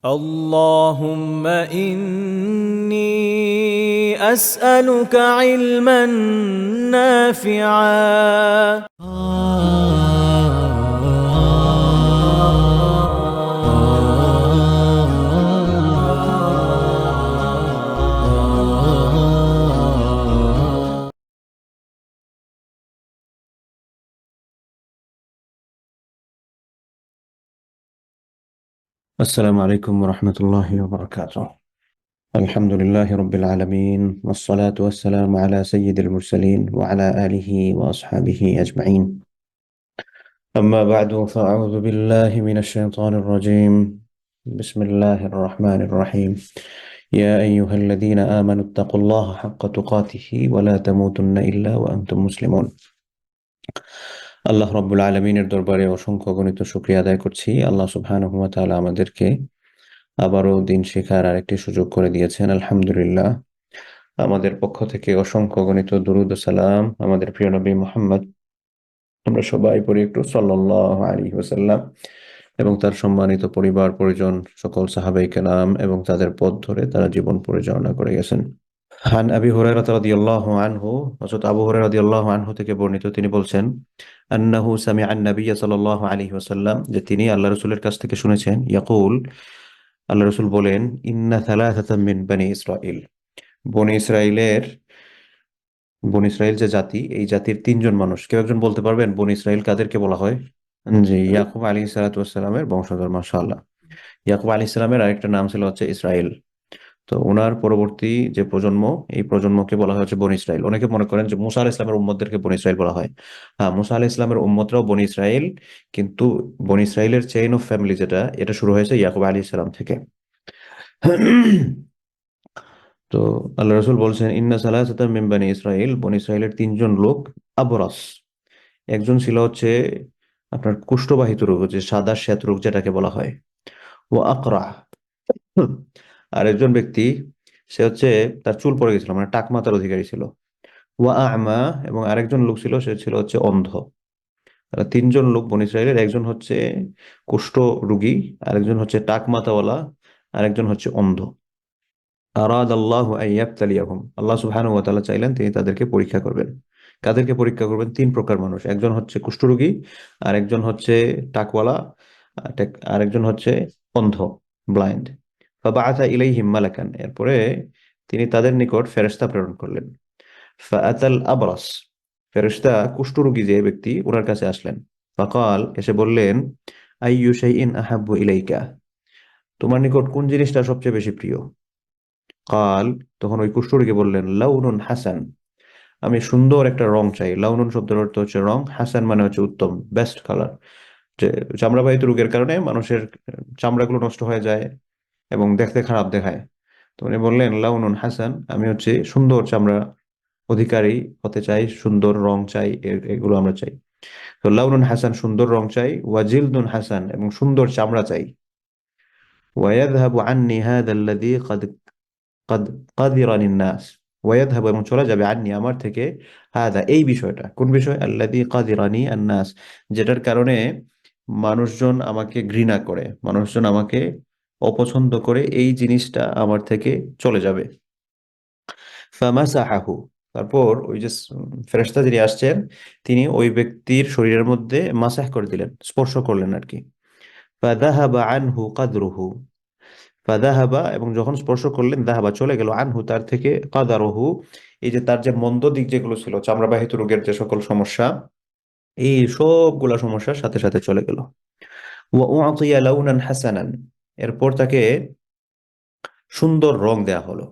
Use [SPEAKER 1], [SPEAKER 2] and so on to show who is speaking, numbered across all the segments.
[SPEAKER 1] اللهم إني أسألك علما نافعا.
[SPEAKER 2] السلام عليكم ورحمة الله وبركاته. الحمد لله رب العالمين، والصلاة والسلام على سيد المرسلين وعلى آله وأصحابه أجمعين. أما بعد، فأعوذ بالله من الشيطان الرجيم. بسم الله الرحمن الرحيم. يا أيها الذين آمنوا اتقوا الله حق تقاته ولا تموتن إلا وأنتم مسلمون. আল্লাহ রাব্বুল আলামিনের দরবারে অসংখ্য গণিত শুকরিয়া আদায় করছি। আল্লাহ সুবহানাহু ওয়া তাআলা আমাদেরকে আবারও দিন শেখার আরেকটি সুযোগ করে দিয়েছেন, আলহামদুলিল্লাহ। আমাদের পক্ষ থেকে অসংখ্য গণিত দরুদ ও সালাম আমাদের প্রিয় নবী মুহাম্মদ, আমরা সবাই পড়ি একটু সাল্লাল্লাহু আলাইহি ওয়াসাল্লাম, এবং তার সম্মানিত পরিবার পরিজন, সকল সাহাবায়ে কেরাম এবং তাদের পথ ধরে তারা জীবন পরিচালনা করে গেছেন। আন আবি হুরায়রা রাদিয়াল্লাহু আনহু, হযরত আবু হুরায়রা রাদিয়াল্লাহু আনহু থেকে বর্ণিত, তিনি বলছেন, আন্নাহু সামিআ আন-নাবিয়্য সাল্লাল্লাহু আলাইহি ওয়াসাল্লাম, যে তিনি আল্লাহ রাসূলের কাছ থেকে শুনেছেন, ইয়াকুল, আল্লাহ রাসূল বলেন, ইন্না থালাথাতাম মিন বনি ইসরাঈল, বনি ইসরাইলের বনি ইসরাইল যে জাতি, এই জাতির তিনজন মানুষ। কেউ একজন বলতে পারবেন বনি ইসরাইল কাদেরকে বলা হয়? জি, ইয়াকুব আলাইহিস সালাতু ওয়াস সালামের বংশধর। মাশাআল্লাহ। ইয়াকুব আলাইহিস সালামের আরেকটা নাম ছিল হচ্ছে ইসরাইল। তো ওনার পরবর্তী যে প্রজন্ম, এই প্রজন্মকে বলা হয় হচ্ছে বনি ইসরাইল। অনেকে মনে করেন যে মুসা আলাইহিস সালামের উম্মতদেরকে বনি ইসরাইল বলা হয়। হ্যাঁ, মুসা আলাইহিস সালামের উম্মতরাও বনি ইসরাইল, কিন্তু বনি ইসরাইলের চেইন অফ ফ্যামিলি যেটা, এটা শুরু হয়েছে ইয়াকুব আলাইহিস সালাম থেকে। তো আল্লাহ রসুল বলছেন, ইন্না সালাসাতা মিন বানি ইসরাইল, বনি ইসরাইলের তিনজন লোক, আবরাস, একজন ছিল হচ্ছে আপনার কুষ্ঠবাহিত রোগ, যে সাদা শ্বেত রোগ যেটাকে বলা হয়, ও আকরা, আর একজন ব্যক্তি, সে হচ্ছে তার চুল পড়ে গেছিল, মানে টাকমাতার অধিকারী ছিল। ওয়া আমা, এবং আরেকজন লোক ছিল, সে ছিল হচ্ছে অন্ধ। তারা তিনজন লোক বনি ইসরাইলের, একজন হচ্ছে কুষ্ঠ রোগী, আরেকজন হচ্ছে টাকমাতাওয়ালা, আরেকজন হচ্ছে অন্ধ। আরাদ আল্লাহু আন ইয়াবতালিয়াহুম, আল্লাহ সুবহানাহু ওয়া তাআলা চাইলেন তিনি তাদেরকে পরীক্ষা করবেন। কাদেরকে পরীক্ষা করবেন? তিন প্রকার মানুষ। একজন হচ্ছে কুষ্ঠরোগী, আরেকজন হচ্ছে টাকওয়ালা, আরেকজন হচ্ছে অন্ধ, ব্লাইন্ড। ফাবাআথা ইলাইহিম মালাকান, এরপরে তিনি তাদের নিকট ফেরেশতা প্রেরণ করলেন। ফাআতাল আবরাস, ফেরেশতা কুষ্ঠরোগী যে ব্যক্তি, ওনার কাছে আসলেন। ফাকাল, এসে বললেন, আইয়ু শাইইন আহাব্বু ইলাইকা, তোমার নিকট কোন জিনিসটা সবচেয়ে বেশি প্রিয়? কাল, তখন ওই কুষ্ঠরোগী বললেন, লাউনুন হাসান, আমি সুন্দর একটা রং চাই। লাউনুন শব্দের অর্থ হচ্ছে রং, হাসান মানে হচ্ছে উত্তম, বেস্ট কালার। যে চামড়াবাহিত রোগের কারণে মানুষের চামড়াগুলো নষ্ট হয়ে যায় এবং দেখতে খারাপ দেখায়। তো উনি বললেন, লাউনুন হাসান, আমি হচ্ছে সুন্দর চামড়া অধিকারী হতে চাই, সুন্দর রং চাই, এগুলো আমরা চাই। তো লাউনুন হাসান, সুন্দর রং চাই, ওয়াজিলদুন হাসান, এবং সুন্দর চামড়া চাই। ওয়ায়াযহাবু আন্নি হাযা আল্লাযী কাদ কাদিরানিন নাস, ওয়ায়াযহাবু, এবং চলে যাবে, আন্নি, আমার থেকে, হাদা, এই বিষয়টা। কোন বিষয়? আল্লাযী কাদিরানি আন-নাস, যেটার কারণে মানুষজন আমাকে ঘৃণা করে, মানুষজন আমাকে অপছন্দ করে, এই জিনিসটা আমার থেকে চলে যাবে। ফামাসাহাহু, তারপর ওই যে ফেরেশতা যিনি আসছেন, তিনি ওই ব্যক্তির শরীরের মধ্যে মাসাহ করে দিলেন, স্পর্শ করলেন আর কি। ফাযাহাবা আনহু কাদরুহু, ফাদাহাবা, এবং যখন স্পর্শ করলেন, দাহাবা, চলে গেল, আনহু, তার থেকে, কাদারহু, এই যে তার যে মন্দ দিক যেগুলো ছিল, চামড়াবাহিত রোগের যে সকল সমস্যা, এই সবগুলা সমস্যার সাথে সাথে চলে গেল। ওয়া উআতিয়া লাউনান হাসানান, এরপর তাকে সুন্দর রং দেয়া হলো।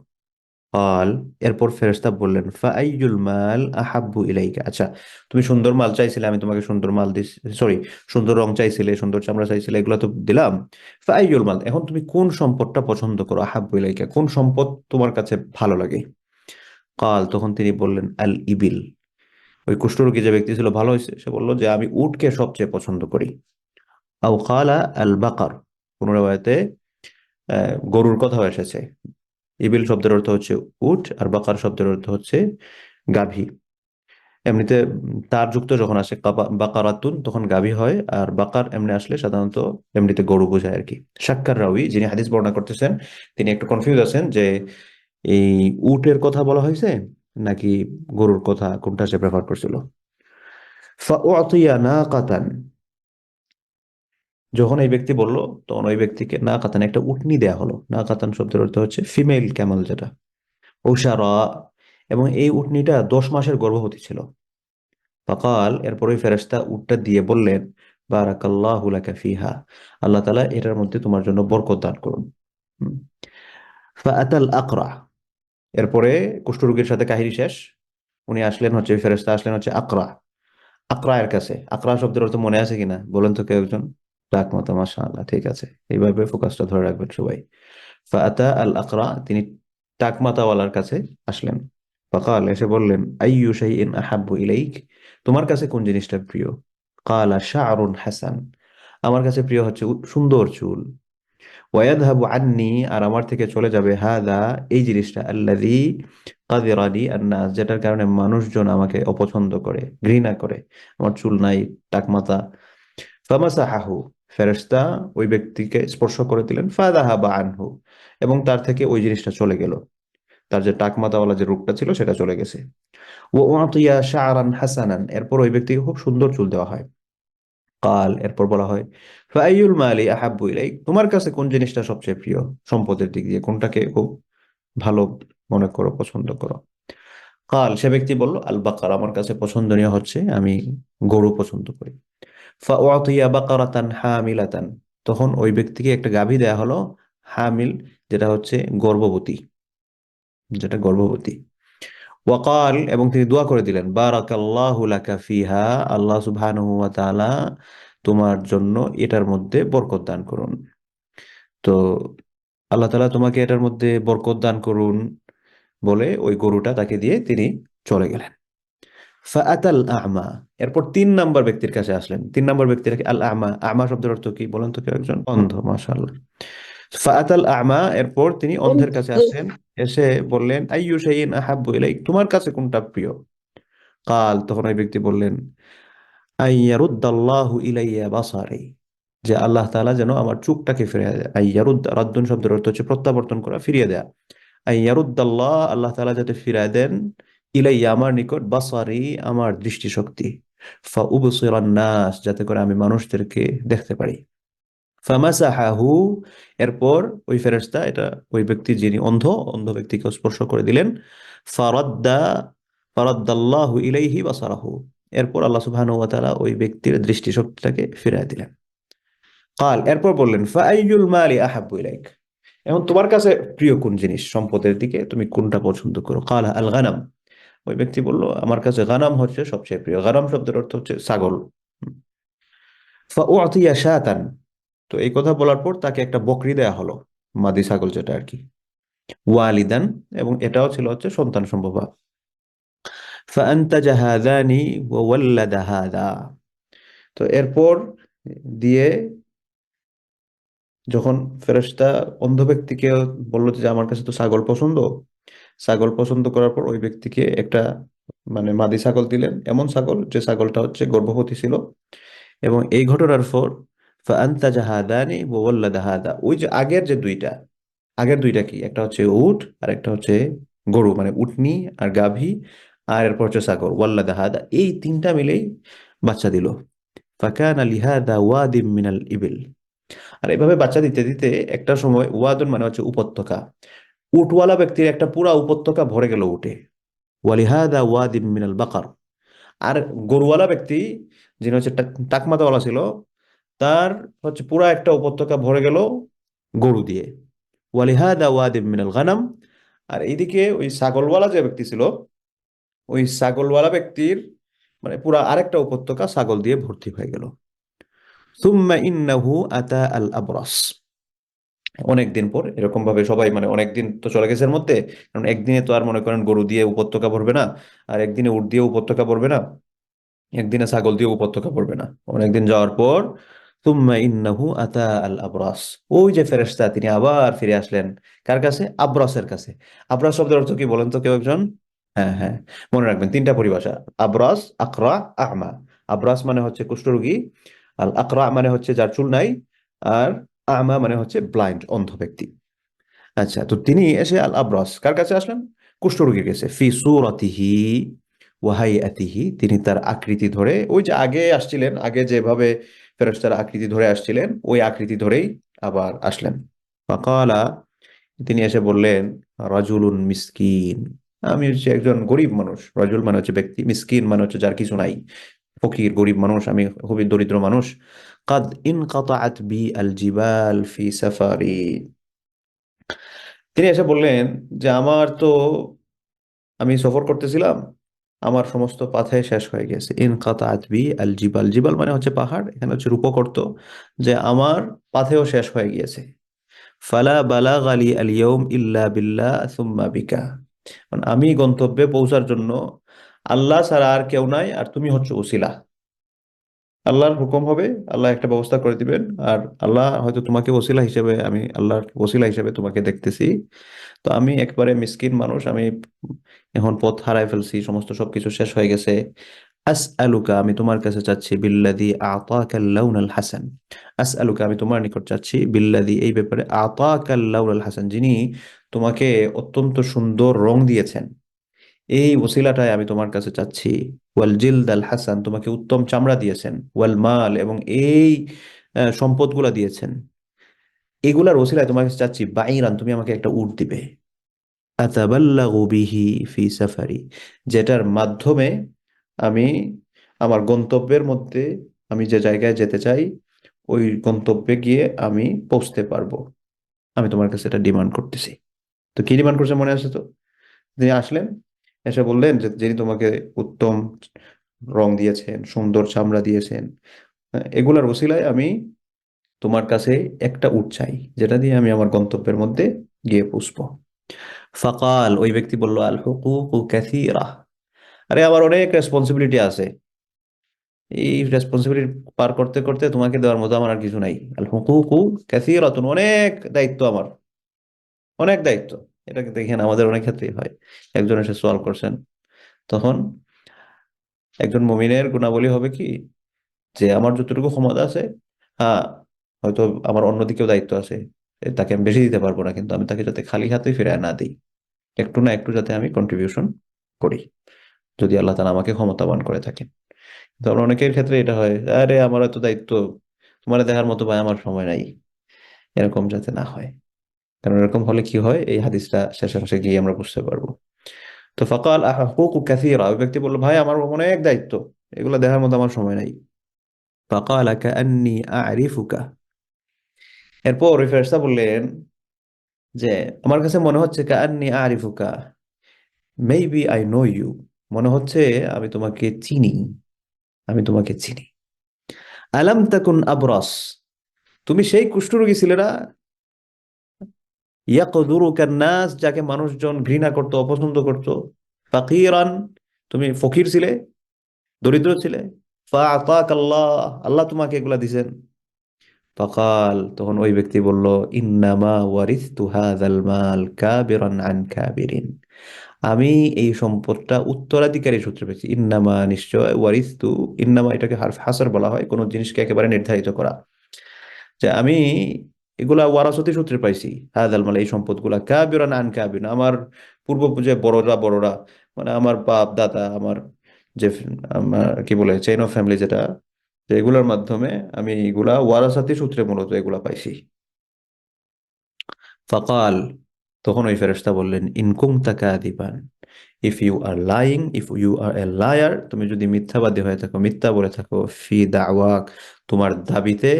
[SPEAKER 2] কাল, এরপর ফেরেশতা বললেন, ফাআইয়ুল মাল আহাব্বু ইলাইকা, আচ্ছা, তুমি সুন্দর মাল চাইছিলে, আমি তোমাকে সুন্দর মাল দিস, সরি, সুন্দর রং চাইছিলে, সুন্দর চামড়া চাইছিলে, এগুলো তো দিলাম। ফাআইয়ুল মাল, এখন তুমি কোন সম্পদটা পছন্দ করো? আহাব্বু ইলাইকা, কোন সম্পদ তোমার কাছে ভালো লাগে? কাল, তখন তিনি বললেন, আল ইবিল, ওই কুষ্ঠরোগী যে ব্যক্তি ছিল, ভালো হয়েছে, সে বলল যে আমি উটকে সবচেয়ে পছন্দ করি। আও কালা আল বাকার, কোন রাওয়ায়াতে গরুর কথাও এসেছে। ইবিল শব্দের অর্থ হচ্ছে উট, আর বাকার শব্দের অর্থ হচ্ছে গাভী। এমনিতে তার যুক্ত যখন আসে বাকারাতুন তখন গাভী হয়, আর বাকার এমনি আসলে সাধারণত এমনিতে গরু বোঝায় আর কি। শাক্কার রাউই যিনি হাদিস বর্ণনা করতেছেন তিনি একটু কনফিউজ আছেন যে এই উটের কথা বলা হয়েছে নাকি গরুর কথা, কোনটা সে প্রেফার করছিল। ফাউতিয়া নাকাতান, যখন এই ব্যক্তি বলল তখন ওই ব্যক্তিকে নাকাতান একটা উটনি দেয়া হলো। নাকাতান শব্দের অর্থ হচ্ছে ফিমেল ক্যামেল, যেটা ঔসারা, এবং এই উটনিটা 10 মাসের গর্ভবতী ছিল। ফাকাল, এরপর ওই ফেরেশতা উটটা দিয়ে বললেন, বারাকাল্লাহু লাকা ফিহা, আল্লাহ তাআলা এটার মধ্যে তোমার জন্য বরকত দান করুন। হুম। ফাআতাল আকরা, এরপরে কুষ্ঠরোগীর সাথে কাহিনী শেষ। উনি আসলেন হচ্ছে, ওই ফেরেশতা আসলেন হচ্ছে আকরা, আকরা এর কাছে। আকরা শব্দের অর্থ মনে আছে কিনা বলেন তো কেউ একজন? ডাক মতো, মাশাআল্লাহ, ঠিক আছে, এইভাবে ফোকাসটা ধরে রাখবেন সবাই। ফাআতা আল আকরা, তিনি টাকমাতাওয়ালার কাছে আসলেন। ফাকাল, এসে বললেন, আইয়ু শাইইন আহাব্বু ইলাইক, তোমার কাছে কোন জিনিসটা প্রিয়? কালা শা'রুন হাসান, আমার কাছে প্রিয় হচ্ছে সুন্দর চুল। ওয়ায়াদহাবু আন্নি, আর আমার থেকে চলে যাবে, হাদা, এই জিনিসটা, আল্লাযী কাযিরানি আন্নাস, যেটার কারণে মানুষজন আমাকে অপছন্দ করে, ঘৃণা করে, আমার চুল নাই, টাকমাতা। ফামাসাহাহু, ফেরেশতা ওই ব্যক্তিকে স্পর্শ করে দিলেন। ফাযাহাবা আনহু, এবং তার থেকে ওই জিনিসটা চলে গেল, তার যে টাকমাতাওয়ালা যে রূপটা ছিল সেটা চলে গেছে। ও উতিয়া শা'রান হাসানান, এরপর ওই ব্যক্তিকে খুব সুন্দর চুল দেওয়া হয়। কাল, এরপর বলা হয়, ফাআইয়ুল মালি আহাব্বু ইলাইক, তোমার কাছে কোন জিনিসটা সবচেয়ে প্রিয়, সম্পদের দিক দিয়ে কোনটাকে খুব ভালো মনে করো, পছন্দ করো? কাল, সে ব্যক্তি বলল, আল বাকার, আমার কাছে পছন্দনীয় হচ্ছে, আমি গরু পছন্দ করি। ফাউতিয়া বাকারাতান হামিলাতান, তখন ওই ব্যক্তিকে একটা গাভী দেয়া হলো, হামিল, যেটা হচ্ছে গর্ভবতী, যেটা গর্ভবতী। ওয়াকাল, এবং তিনি দোয়া করে দিলেন, বারাকাল্লাহু লাকা ফিহা, আল্লাহ সুবহানাহু ওয়া তাআলা তোমার জন্য এটার মধ্যে বরকত দান করুন। তো আল্লাহ তাআলা তোমাকে এটার মধ্যে বরকত দান করুন বলে ওই গরুটা তাকে দিয়ে তিনি চলে গেলেন। ফাআতাল আ'মা, এরপর 3 নম্বর ব্যক্তির কাছে আসলেন। 3 নম্বর ব্যক্তিটাকে আল আ'মা, আ'মা শব্দের অর্থ কি বলেন তো কেউ একজন? অন্ধ, মাশাআল্লাহ। ফাআতাল আ'মা, এরপর তিনি অন্ধের কাছে আসলেন। এসে বললেন, আইয়ু শাইইন আহাব্বু ইলাইক, তোমার কাছে কোনটা প্রিয়? কাল, তখন ওই ব্যক্তি বললেন, আইয়ারুদ্দাল্লাহু ইলাইয়া বাসারি, যে আল্লাহ তাআলা যেন আমার চোখটাকে ফিরিয়ে দেয়। আইয়ারুদ, রাদ্দুন শব্দের অর্থ হচ্ছে প্রত্যাবর্তন করা, ফিরিয়ে দেয়া। আইয়ারুদ্দাল্লাহ, আল্লাহ তাআলা যাতে ফিরায় দেন, ইলাইয়া, আমার নিকট, বাসারি, আমার দৃষ্টিশক্তি, ফাউবসিরান নাস, যাতে করে আমি মানুষদেরকে দেখতে পারি। ফামাসাহাহু, এরপর ওই ফেরেশতা এটা ওই ব্যক্তি যিনি অন্ধ, অন্ধ ব্যক্তিকে স্পর্শ করে দিলেন। ফারাদ্দা ফারাদ্দাল্লাহু ইলাইহি বাসারাহু, এরপর আল্লাহ সুবহানাহু ওয়া তাআলা ওই ব্যক্তির দৃষ্টিশক্তিটাকে ফিরিয়ে দিলেন। কাল, এরপর বললেন, ফাআইয়ুল মালি আহাব্বু ইলাইক, এখন তোমার কাছে প্রিয় কোন জিনিস, সম্পদের দিকে তুমি কোনটা পছন্দ করো? কাল আল গানাম, ওই ব্যক্তি বলল, আমার কাছে গানাম হচ্ছে সবচেয়ে প্রিয়। গানাম শব্দের অর্থ হচ্ছে ছাগল। ফাউতিয়া শাতান, তো এই কথা বলার পর তাকে একটা বকরি দেয়া হলো, মাদি ছাগল যেটা আর কি। ওয়ালিদান, এবং এটাও ছিল হচ্ছে সন্তান সম্ভবা। ফাআনতাজা হাযানি ওয়া ওয়াল্লাদা হাযা, তো এরপর দিয়ে যখন ফেরেশতা অন্ধ ব্যক্তিকে বলল যে আমার কাছে তো ছাগল পছন্দ, ছাগল পছন্দ করার পর ওই ব্যক্তিকে একটা মানে মাদি ছাগল দিলেন, এমন ছাগল যে ছাগলটা হচ্ছে গর্ভবতী ছিল। এবং এই ঘটনার পর ফাআনতাজা হাদানি ওয়া ওয়াল্লাদা হাদা, ওই যে আগের যে দুইটা, আগের দুইটা কি, একটা হচ্ছে উট আর একটা হচ্ছে গরু, মানে উটনি আর গাভী, আর এরপর হচ্ছে ছাগল, ওয়াল্লাদা হাদা, এই তিনটা মিলেই বাচ্চা দিল। ফাকানা লিহাদা ওয়াদিম মিনাল ইবিল, আর এভাবে বাচ্চা দিতে দিতে একটা সময়, ওয়াদুন মানে হচ্ছে উপত্যকা, উটওয়ালা ব্যক্তির একটা পুরা উপত্যকা ভরে গেল উটে। ওয়ালিহাদা ওয়াদিম মিনাল বাকার, আর গরুওয়ালা ব্যক্তি যিনি হচ্ছে টাকমাতাওয়ালা ছিল, তার হচ্ছে পুরা একটা উপত্যকা ভরে গেল গরু দিয়ে। ওয়ালিহাদা ওয়াদিম মিনাল গানাম, আর এইদিকে ওই ছাগলওয়ালা যে ব্যক্তি ছিল, ওই ছাগলওয়ালা ব্যক্তির মানে পুরা আরেকটা উপত্যকা ছাগল দিয়ে ভর্তি হয়ে গেল। সুম্মা ইন্নাহু আতা আল আবরাস, অনেকদিন পর এরকম ভাবে সবাই, মানে অনেকদিন তো চলে গেছে এর মধ্যে, কারণ একদিনে তো আর মনে করেন গরু দিয়ে উপত্যকা ভরবে না, আর একদিনে উট দিয়ে উপত্যকা ভরবে না, একদিনে ছাগল দিয়ে উপত্যকা পড়বে না। অনেকদিন যাওয়ার পর তুম্মা ইন্নাহু আতা আল আবরাস, ওই যে ফেরেশতা তিনি আবার ফিরে আসলেন কার কাছে? আবরাসের কাছে। আবরাস শব্দের অর্থ কি বলেন তো কেউ একজন? হ্যাঁ হ্যাঁ, মনে রাখবেন তিনটা পরিভাষা: আবরাস, আকরা, আমা। আবরাস মানে হচ্ছে কুষ্ঠরোগী, আর আকরা মানে হচ্ছে যার চুল নাই, আর আমা মানে হচ্ছে ব্লাইন্ড, অন্ধ ব্যক্তি। আচ্ছা, তো তিনি এসে আল আবরাস কার কাছে আসলেন? কুষ্ঠরোগীর কাছে। ফি সুরাতিহি ওয়া হাইয়াতিহি, তিনি তার আকৃতি ধরে, ওই যে আগে আসছিলেন, আগে যেভাবে ফেরেশতারা আকৃতি ধরে আসছিলেন ওই আকৃতি ধরেই আবার আসলেন। ফাকালা, তিনি এসে বললেন, রাজুলুন মিসকিন, আমি হচ্ছে একজন গরিব মানুষ। রাজুল মানে হচ্ছে ব্যক্তি, মিসকিন মানে হচ্ছে যার কিছু নাই, ফকির গরিব মানুষ, আমি খুবই দরিদ্র মানুষ। কাদ ইনকাতাআত বি আল জিবাল ফি সাফারি, তিনি এসে বললেন যে আমার তো, আমি সফর করতেছিলাম, আমার সমস্ত পাথেয় শেষ হয়ে গেছে। ইনকাতাআত বি আল জিবাল, জিবাল মানে হচ্ছে পাহাড়, এখানে হচ্ছে রূপক অর্থ, যে আমার পাথেয় শেষ হয়ে গিয়েছে। ফালা বালাগা লি আল ইয়াউম ইল্লা বিল্লাহ সুম্মা বিকা, মানে আমি গন্তব্যে পৌঁছার জন্য আল্লাহ ছাড়া আর কেউ নাই, আর তুমি হচ্ছে ওসিলা। আল্লাহর হুকুম হবে, আল্লাহ একটা ব্যবস্থা করে দিবেন, আর আল্লাহ হয়তো তোমাকে ওসিলা হিসেবে, আমি আল্লাহর ওসিলা হিসেবে তোমাকে দেখতেছি। তো আমি একবারে মিসকিন মানুষ, আমি এখন পথ হারাই ফেলছি, সমস্ত সবকিছু শেষ হয়ে গেছে। আসআলুকা, আমি তোমার কাছে চাচ্ছি, বিল্লাযী আতাকাল লাউনাল হাসান, আসআলুকা, আমি তোমার নিকট চাচ্ছি, বিল্লাযী এই ব্যাপারে, আতাকাল লাউনাল হাসান, যিনি তোমাকে অত্যন্ত সুন্দর রং দিয়েছেন, এই ওসিলাটায় আমি তোমার কাছে চাচ্ছি। ওয়াল জিলদ আল হাসান, তোমাকে উত্তম চামড়া দিয়েছেন। ওয়াল মাল, এবং এই সম্পদগুলা দিয়েছেন, এগুলার ওসিলায় তোমার কাছে চাচ্ছি, বাইরান, তুমি আমাকে একটা উট দিবে। আতাবাল্লাগু বিহি ফি সাফারি, যেটার মাধ্যমে আমি আমার গন্তব্যের মধ্যে, আমি যে জায়গায় যেতে চাই ওই গন্তব্যে গিয়ে আমি পৌঁছতে পারবো। আমি তোমার কাছে এটা ডিমান্ড করতেছি। তো কি ডিমান্ড করছে মনে আছে তো? তিনি আসলেন, এসে বললেন যে যিনি তোমাকে উত্তম রং দিয়েছেন, সুন্দর চামড়া দিয়েছেন, এগুলার ওসিলায় আমি তোমার কাছে একটা উট চাই, যেটা দিয়ে আমি আমার গন্তব্যের মধ্যে গিয়ে পৌঁছবো। ফাকাল, ওই ব্যক্তি বলল, আল হুকুকু কাসীরা, আরে আমার অনেক রেসপন্সিবিলিটি আছে, এই রেসপন্সিবিলিটি পার করতে করতে তোমাকে দেওয়ার মতো আমার আর কিছু নাই। আল হুকুকু কাসীরাতুন, অনেক দায়িত্ব আমার, অনেক দায়িত্ব। এটাকে দেখেন আমাদের অনেক ক্ষেত্রেই হয়। একজন এসে সওয়াল করছেন, তখন একজন মুমিনের গুণাবলী হবে কি, যে আমার যতটুকু ক্ষমতা আছে, হ্যাঁ, হয়তো আমার অন্যদিকেও দায়িত্ব আছে, তাকে আমি বেশি দিতে পারবো না, কিন্তু আমি তাকে যাতে খালি হাতে ফিরে না দিই, একটু না একটু যাতে আমি কন্ট্রিবিউশন করি, যদি আল্লাহ তাআলা আমাকে ক্ষমতাবান করে থাকেন। তো আমরা অনেকের ক্ষেত্রে এটা হয়, আরে আমার এত দায়িত্ব, তোমার দেখার মতো ভাই আমার সময় নাই, এরকম যাতে না হয়। কারণ এরকম হলে কি হয়, এই হাদিসটা শেষে শেষে গিয়ে আমরা বুঝতে পারবো। তো ফাকাল হুকুকু কাসীরা, ওই ব্যক্তি বলল, ভাই আমার অনেক দায়িত্ব, এগুলো দেখার মতো আমার সময় নাই। ফাকাল কাআন্নী আ'রিফুকা, এরপর ওই ফেরেশতা বললেন যে আমার কাছে মনে হচ্ছে, কাআন্নী আ'রিফুকা, মেবি আই নো ইউ, মনে হচ্ছে আমি তোমাকে চিনি, আমি তোমাকে চিনি। আলাম তাকুন আবরাস, তুমি সেই কুষ্ঠরোগী ছিলে না? ইয়াকদুরুকা নাস, যাকে মানুষজন ঘৃণা করতো, অপছন্দ করতো। ফাকিরান, তুমি ফকির ছিলে, দরিদ্র ছিলে। ফাআতাক আল্লাহ, আল্লাহ তোমাকে এগুলা দিছেন। ফাকাল, তখন ওই ব্যক্তি বলল, ইন্নামা ওয়ারিসতু হাযাল মাল কাবিরান আন কাবিরিন, আমি এই সম্পদটা উত্তরাধিকারী সূত্রে পেয়েছি। ইন্নামা, নিশ্চয়, ওয়ারিসতু, ইন্নামা এটাকে হারফ হাসর বলা হয়, কোন জিনিসকে একেবারে নির্ধারিত করা, যে আমি এগুলা ওয়ারাসতি সূত্রে পাইছি। হাদাল মাল, এই সম্পদগুলা, কাবিরান আন কাবির, আমার পূর্ব যে বড়রা বড়রা, মানে আমার বাপ দাদা, আমার যে আমার কি বলে চেইন অফ ফ্যামিলি যেটা, যে এগুলার মাধ্যমে আমি এগুলা ওয়ারাসাতি সূত্রে মূলত এগুলা পাইছি। ফাকাল, তখন ওই ফেরেশতা বললেন, ইন কুনতা কাযিবান, if you are lying, if you are a liar, তুমি যদি মিথ্যাবাদী হয়ে থাকো, মিথ্যা বলে থাকো, ফি দাওয়াক, তোমার দাবিতে,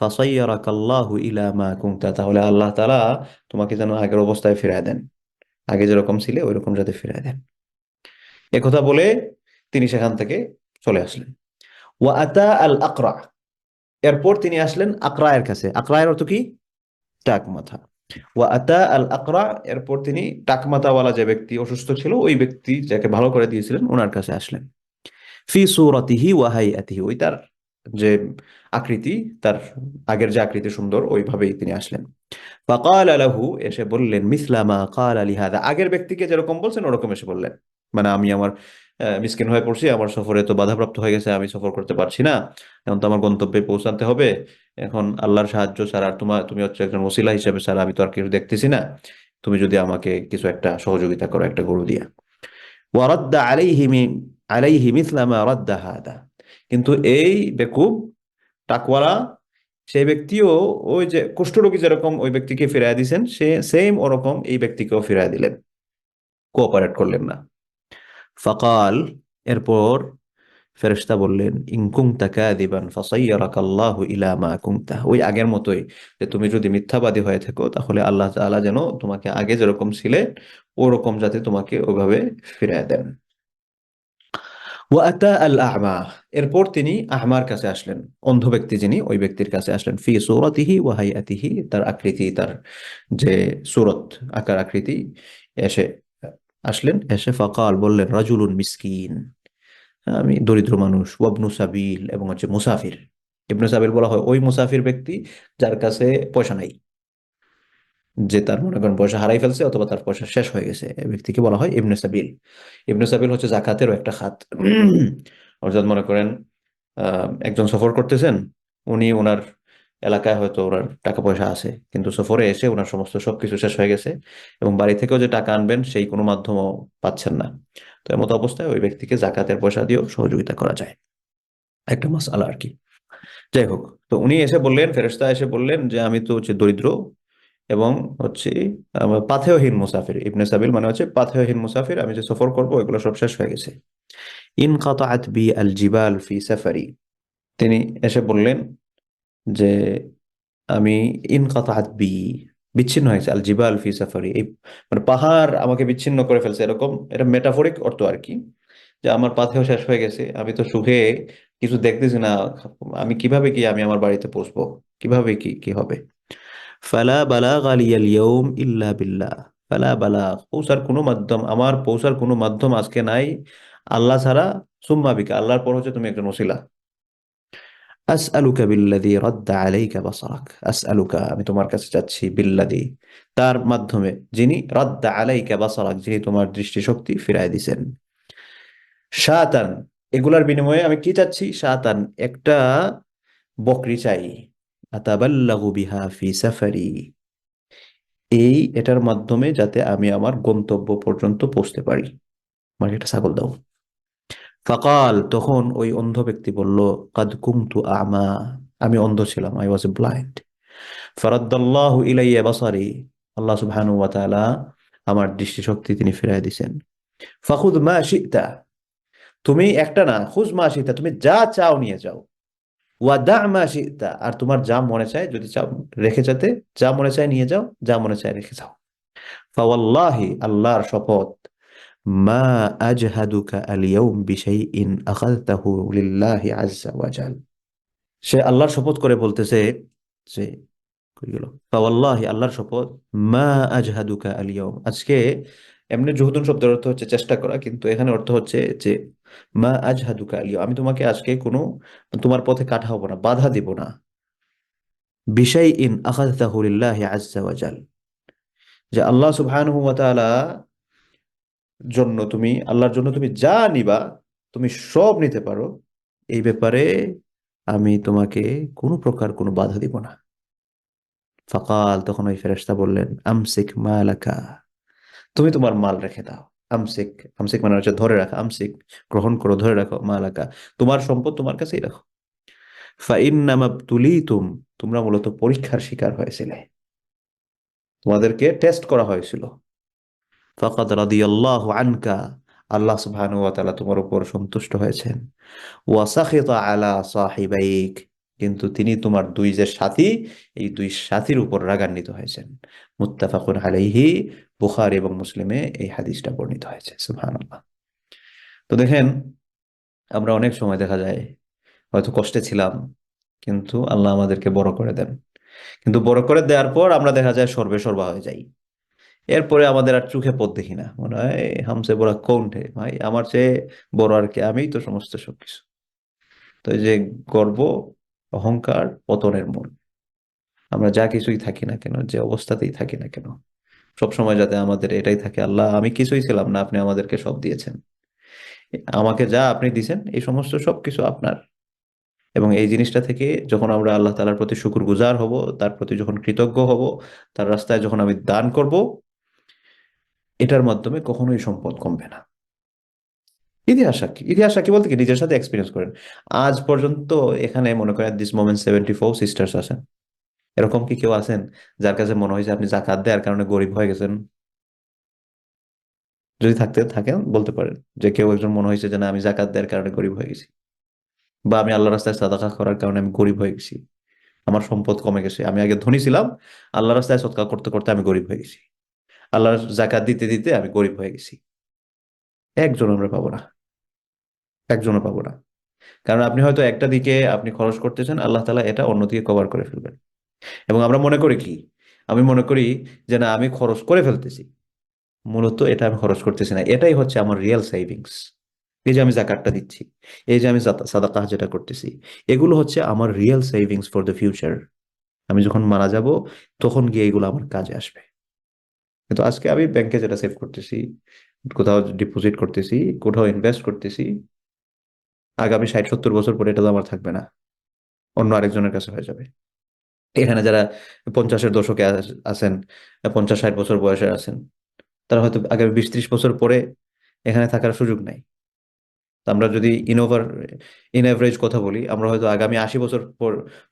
[SPEAKER 2] ফাসাইয়ারাকাল্লাহু ইলা মা কুনতা, তাহলে আল্লাহ তাআলা তোমাকে যেন আগের অবস্থায় ফিরায় দেন, আগে যেরকম ছিলে ওইরকম যাতে ফিরায় দেন। একথা বলে তিনি সেখান থেকে চলে আসলেন। ওয়া আতা আল আকরা, এরপর তিনি আসলেন আকরা এর কাছে। আকরা এর অর্থ কি? টাক মাথা। ওয়া আতা আল আকরা, এরপর তিনি টাক মাথাওয়ালা যে ব্যক্তি অসুস্থ ছিল, ওই ব্যক্তি যাকে ভালো করে দিয়েছিলেন ওনার কাছে আসলেন। ফি সূরাতিহি ওয়া হাইয়াতিহি, ওই তার যে আকৃতি, তার আগের যে আকৃতি সুন্দর, ওইভাবেই তিনি আসলেন। ফাকালা লাহু, এসে বললেন, মিসলা মা ক্বালা লিহাযা, আগের ব্যক্তিকে যেরকম বলছেন ওরকম এসে বললেন। মানে আমি আমার মিসকিন হয়ে পড়ছি, আমার সফরে তো বাধাপ্রাপ্ত হয়ে গেছে, আমি সফর করতে পারছি না, এখন তো আমার গন্তব্যে পৌঁছাতে হবে, এখন আল্লাহর সাহায্য ছাড়া আর তুমি হচ্ছে একজন ওসিলা হিসেবে ছাড়া আমি তো আর কিছু দেখতেছি না, তুমি যদি আমাকে কিছু একটা সহযোগিতা করো একটা গরু দিয়া। ওয়ারাদ্দা আলাইহি মিসলা মা রাদ্দা হাদা। কিন্তু এই বেকুব টাকওয়ালা সেই ব্যক্তিও ওই যে কুষ্ঠরোগী যেরকম ওই ব্যক্তিকে ফিরায় দিয়েছেন, সে সেম ওরকম এই ব্যক্তিকেও ফিরায় দিলেন, কোঅপারেট করলেন না। ফাকাল, এরপর ফেরেশতা বললেন, ইন কুনতা কাযিবান ফাসায়্যারাকাল্লাহু ইলা মা কুনতা। ওই আগের মতোই, যে তুমি যদি মিথ্যাবাদী হয়ে থাকো তাহলে আল্লাহ তাআলা যেন তোমাকে আগে যেরকম ছিলে ওরকম যাতে তোমাকে ওইভাবে ফিরায় দেন। ওয়াতা আল আ'মা, এরপর তিনি আহমার কাছে আসলেন, অন্ধ ব্যক্তি যিনি ওই ব্যক্তির কাছে আসলেন, ফি সূরাতিহি ওয়া হাইয়াতিহি, তার আকৃতি, তার যে সূরত, আকার আকৃতি, এসে আসলেন, এসে ফাকাল, বললেন, রাজুলুন মিসকিন, আমি দরিদ্র মানুষ, ওয়াবনু সাবিল, এবং হচ্ছে মুসাফির। ইবনু সাবিল বলা হয় ওই মুসাফির ব্যক্তি যার কাছে পয়সা নাই, যে তার মনে করেন পয়সা হারাই ফেলছে অথবা তার পয়সা শেষ হয়ে গেছে, এই ব্যক্তিকে বলা হয় ইবনে সাবিল। ইবনে সাবিল হচ্ছে জাকাতেরও একটা খাত। অর্থাৎ মনে করেন একজন সফর করতেছেন, উনি ওনার এলাকায় হয়তো ওনার টাকা পয়সা আছে, কিন্তু সফরে এসে ওনার সমস্ত সবকিছু শেষ হয়ে গেছে এবং বাড়ি থেকেও যে টাকা আনবেন সেই কোনো মাধ্যমও পাচ্ছেন না। তো এমত অবস্থায় ওই ব্যক্তিকে জাকাতের পয়সা দিয়েও সহযোগিতা করা যায়, একটা মাসআলা আর কি। যাই হোক, তো উনি এসে বললেন, ফেরেশতা এসে বললেন যে আমি তো হচ্ছে দরিদ্র এবং হচ্ছে আমার পাথেয়হীন মুসাফির। ইবনে সাবিল মানে হচ্ছে পাথেয়হীন মুসাফির, আমি যে সফর করব এগুলো সব শেষ হয়ে গেছে। ইন কাতাআত বি আল জিবাল ফি সাফারি, তিনি এসে বললেন যে আমি, ইন কাতাআত বি, বিচ্ছিন্ন হয়েছে, আল জিবাল ফি সাফারি, এই মানে পাহাড় আমাকে বিচ্ছিন্ন করে ফেলছে, এরকম এটা মেটাফরিক অর্থ আর কি, যে আমার পাথেয় শেষ হয়ে গেছে, আমি তো সুখে কিছু দেখতেছি না, আমি কিভাবে কি আমি আমার বাড়িতে পৌঁছবো, কিভাবে কি কি হবে। ফালা বালাগ আলিয়াল ইয়াউম ইল্লা বিল্লাহ, ফালা বালাগ, পৌঁছার কোনো মাধ্যম, আমার পৌঁছার কোনো মাধ্যম আজকে নাই আল্লাহ ছাড়া, সুম্মা বিকা, আল্লাহর পর হচ্ছে তুমি একজন ওসিলা। আসআলুকা বিল্লাযী রাদ্দা আলাইকা বাসারাক, আসআলুকা, আমি তোমার কাছে চাচ্ছি, বিল্লাযী, তার মাধ্যমে, যিনি রাদ্দা আলাইকা বাসারাক, যিনি তোমার দৃষ্টিশক্তি ফিরায় দিছেন। শাতান, এগুলার বিনিময়ে আমি কি চাচ্ছি, শাতান, একটা বকরি চাই, আতাবাল্লাগু বিহা ফি সাফারি, এটার মাধ্যমে যাতে আমি আমার গন্তব্য পর্যন্ত পৌঁছতে পারি, আমাকে একটা ছাগল দাও। ফাকাল, তখন ওই অন্ধ ব্যক্তি বলল, কাদ কুমতু আমা, আমি অন্ধ ছিলাম, আই ওয়াজ ব্লাইন্ড। ফারাদ্দাল্লাহু ইলাইয়া বাসারি, আল্লাহ সুবহানাহু ওয়া তাআলা আমার দৃষ্টিশক্তি তিনি ফিরায় দিছেন। ফাখুদ মা শিতা, তুমি একটা না, খুজ মা শিতা, তুমি যা চাও নিয়ে যাও। ওয়া দা মা শিতা, আর তোমার যা মনে চায় যদি চাও রেখে যেতে, যা মনে চায় নিয়ে যাও, যা মনে চায় রেখে যাও। ফাওয়াল্লাহি, আল্লাহর শপথ, মা আজহাদুকা আল ইয়াউম বিশাইইন আখাযতাহু লিল্লাহি আযজা ওয়া জাল, সে আল্লাহর শপথ করে বলতেছে যে, কই গেল, ফাওয়াল্লাহি, আল্লাহর শপথ, মা আজহাদুকা আল ইয়াউম, আজকে, এমনি জুহুদুন শব্দের অর্থ হচ্ছে চেষ্টা করা, কিন্তু এখানে অর্থ হচ্ছে যে মা আজহাদুকা আল ইয়াউম, আমি তোমাকে আজকে কোনো, তোমার পথে কাটা হব না, বাধা দিব না, বিশাইইন আখাযতাহু লিল্লাহি আযজা ওয়া জাল, যে আল্লাহ সুবহানাহু ওয়া তাআলা জন্য তুমি, আল্লাহর জন্য তুমি যা নিবা তুমি সব নিতে পারো, এই ব্যাপারে আমি তোমাকে কোনো প্রকার কোনো বাধা দিব না। ফাকাল, তখন ওই ফেরেশতা বললেন, আমসিক মালাকা, তুমি তোমার মাল রেখে দাও। আমসিক, আমসিক মানে হচ্ছে ধরে রাখা, আমসিক গ্রহণ করো, ধরে রাখো, মালাকা তোমার সম্পদ তোমার কাছেই রাখো। ফাইন্নামা তুলিতুম, তোমরা মূলত পরীক্ষার শিকার হয়েছিলে, তোমাদেরকে টেস্ট করা হয়েছিল। ফাকাদ রাদিয়াল্লাহু আনকা, আল্লাহ সুবহানাহু ওয়া তাআলা তোমার উপর সন্তুষ্ট হয়েছেন। ওয়া সাখিতা আলা সাহিবাইক, কিন্তু তিনি তোমার দুই যে সাথী, এই দুই সাথীর উপর রাগান্বিত হয়েছেন। মুত্তাফাকুন আলাইহি, বুখারী এবং মুসলিমে এই হাদিসটা বর্ণিত হয়েছে। সুবহানাল্লাহ। তো দেখেন, আমরা অনেক সময় দেখা যায় হয়তো কষ্টে ছিলাম, কিন্তু আল্লাহ আমাদেরকে বড় করে দেন, কিন্তু বড় করে দেওয়ার পর আমরা দেখা যায় সর্বে সর্বা হয়ে যাই, এরপরে আমাদের আর চোখে পথ দেখি না, মনে হয় হামসে বড় কোন হে ভাই, আমার চেয়ে বড় আর কি, আমিই তো সমস্ত সবকিছু। তো এই যে গর্ব, অহংকার পতনের মূল, আমরা যা কিছুই থাকি না কেন, যে অবস্থাতেই থাকি না কেন, সব সময় যাতে আমাদের এটাই থাকে, আল্লাহ আমি কিছুই ছিলাম না, আপনি আমাদেরকে সব দিয়েছেন, আমাকে যা আপনি দিয়েছেন এই সমস্ত সবকিছু আপনার। এবং এই জিনিসটা থেকে যখন আমরা আল্লাহ তাআলার প্রতি শুকরগুজার হব, তার প্রতি যখন কৃতজ্ঞ হব, তার রাস্তায় যখন আমি দান করব, এটার মাধ্যমে কখনোই সম্পদ কমবে না। ইতিহাস সাক্ষী, ইতিহাস সাক্ষী বলতে কি, নিজের সাথে এক্সপিরিয়েন্স করেন। আজ পর্যন্ত এখানে মনে করেন দিস মোমেন্ট 74 সিস্টার্স আছেন। এরকম কি কেউ আছেন যার কাছে মনে হয়েছে আপনি জাকাত দেওয়ার কারণে গরিব হয়ে গেছেন? যদি থাকতে থাকেন বলতে পারেন যে কেউ একজন মনে হয়েছে যে না আমি জাকাত দেওয়ার কারণে গরিব হয়ে গেছি, বা আমি আল্লাহ রাস্তায় সাদাকা করার কারণে আমি গরিব হয়ে গেছি, আমার সম্পদ কমে গেছে, আমি আগে ধনী ছিলাম, আল্লাহ রাস্তায় সদকা করতে করতে আমি গরিব হয়ে গেছি, আল্লাহর জাকাত দিতে দিতে আমি গরিব হয়ে গেছি। একজন আমরা পাবো না, একজনও পাবো না। কারণ আপনি হয়তো একটা দিকে আপনি খরচ করতেছেন, আল্লাহ তাআলা এটা অন্যদিকে কভার করে ফেলবেন। এবং আমরা মনে করি কি, আমি মনে করি যে না আমি খরচ করে ফেলতেছি, মূলত এটা আমি খরচ করতেছি না, এটাই হচ্ছে আমার রিয়েল সেভিংস। এই যে আমি জাকাতটা দিচ্ছি, এই যে আমি সাদাকাহ যেটা করতেছি, এগুলো হচ্ছে আমার real savings for the future. আমি যখন মারা যাব তখন গিয়ে এগুলো আমার কাজে আসবে। কিন্তু আজকে আমি ব্যাংকে যেটা সেভ করতেছি, কোথাও ডিপোজিট করতেছি, কোথাও ইনভেস্ট করতেছি, আগামী 60-70 বছর পরে এটা তো আমার থাকবে না, অন্য আরেকজনের কাছে হয়ে যাবে। এখানে যারা 50-এর দশকে আছেন, 50-60 বছর বয়সে আছেন, তারা হয়তো আগামী 20-30 বছর পরে এখানে থাকার সুযোগ নাই। তো আমরা যদি ইন এভারেজ কথা বলি, আমরা হয়তো আগামী 80 বছর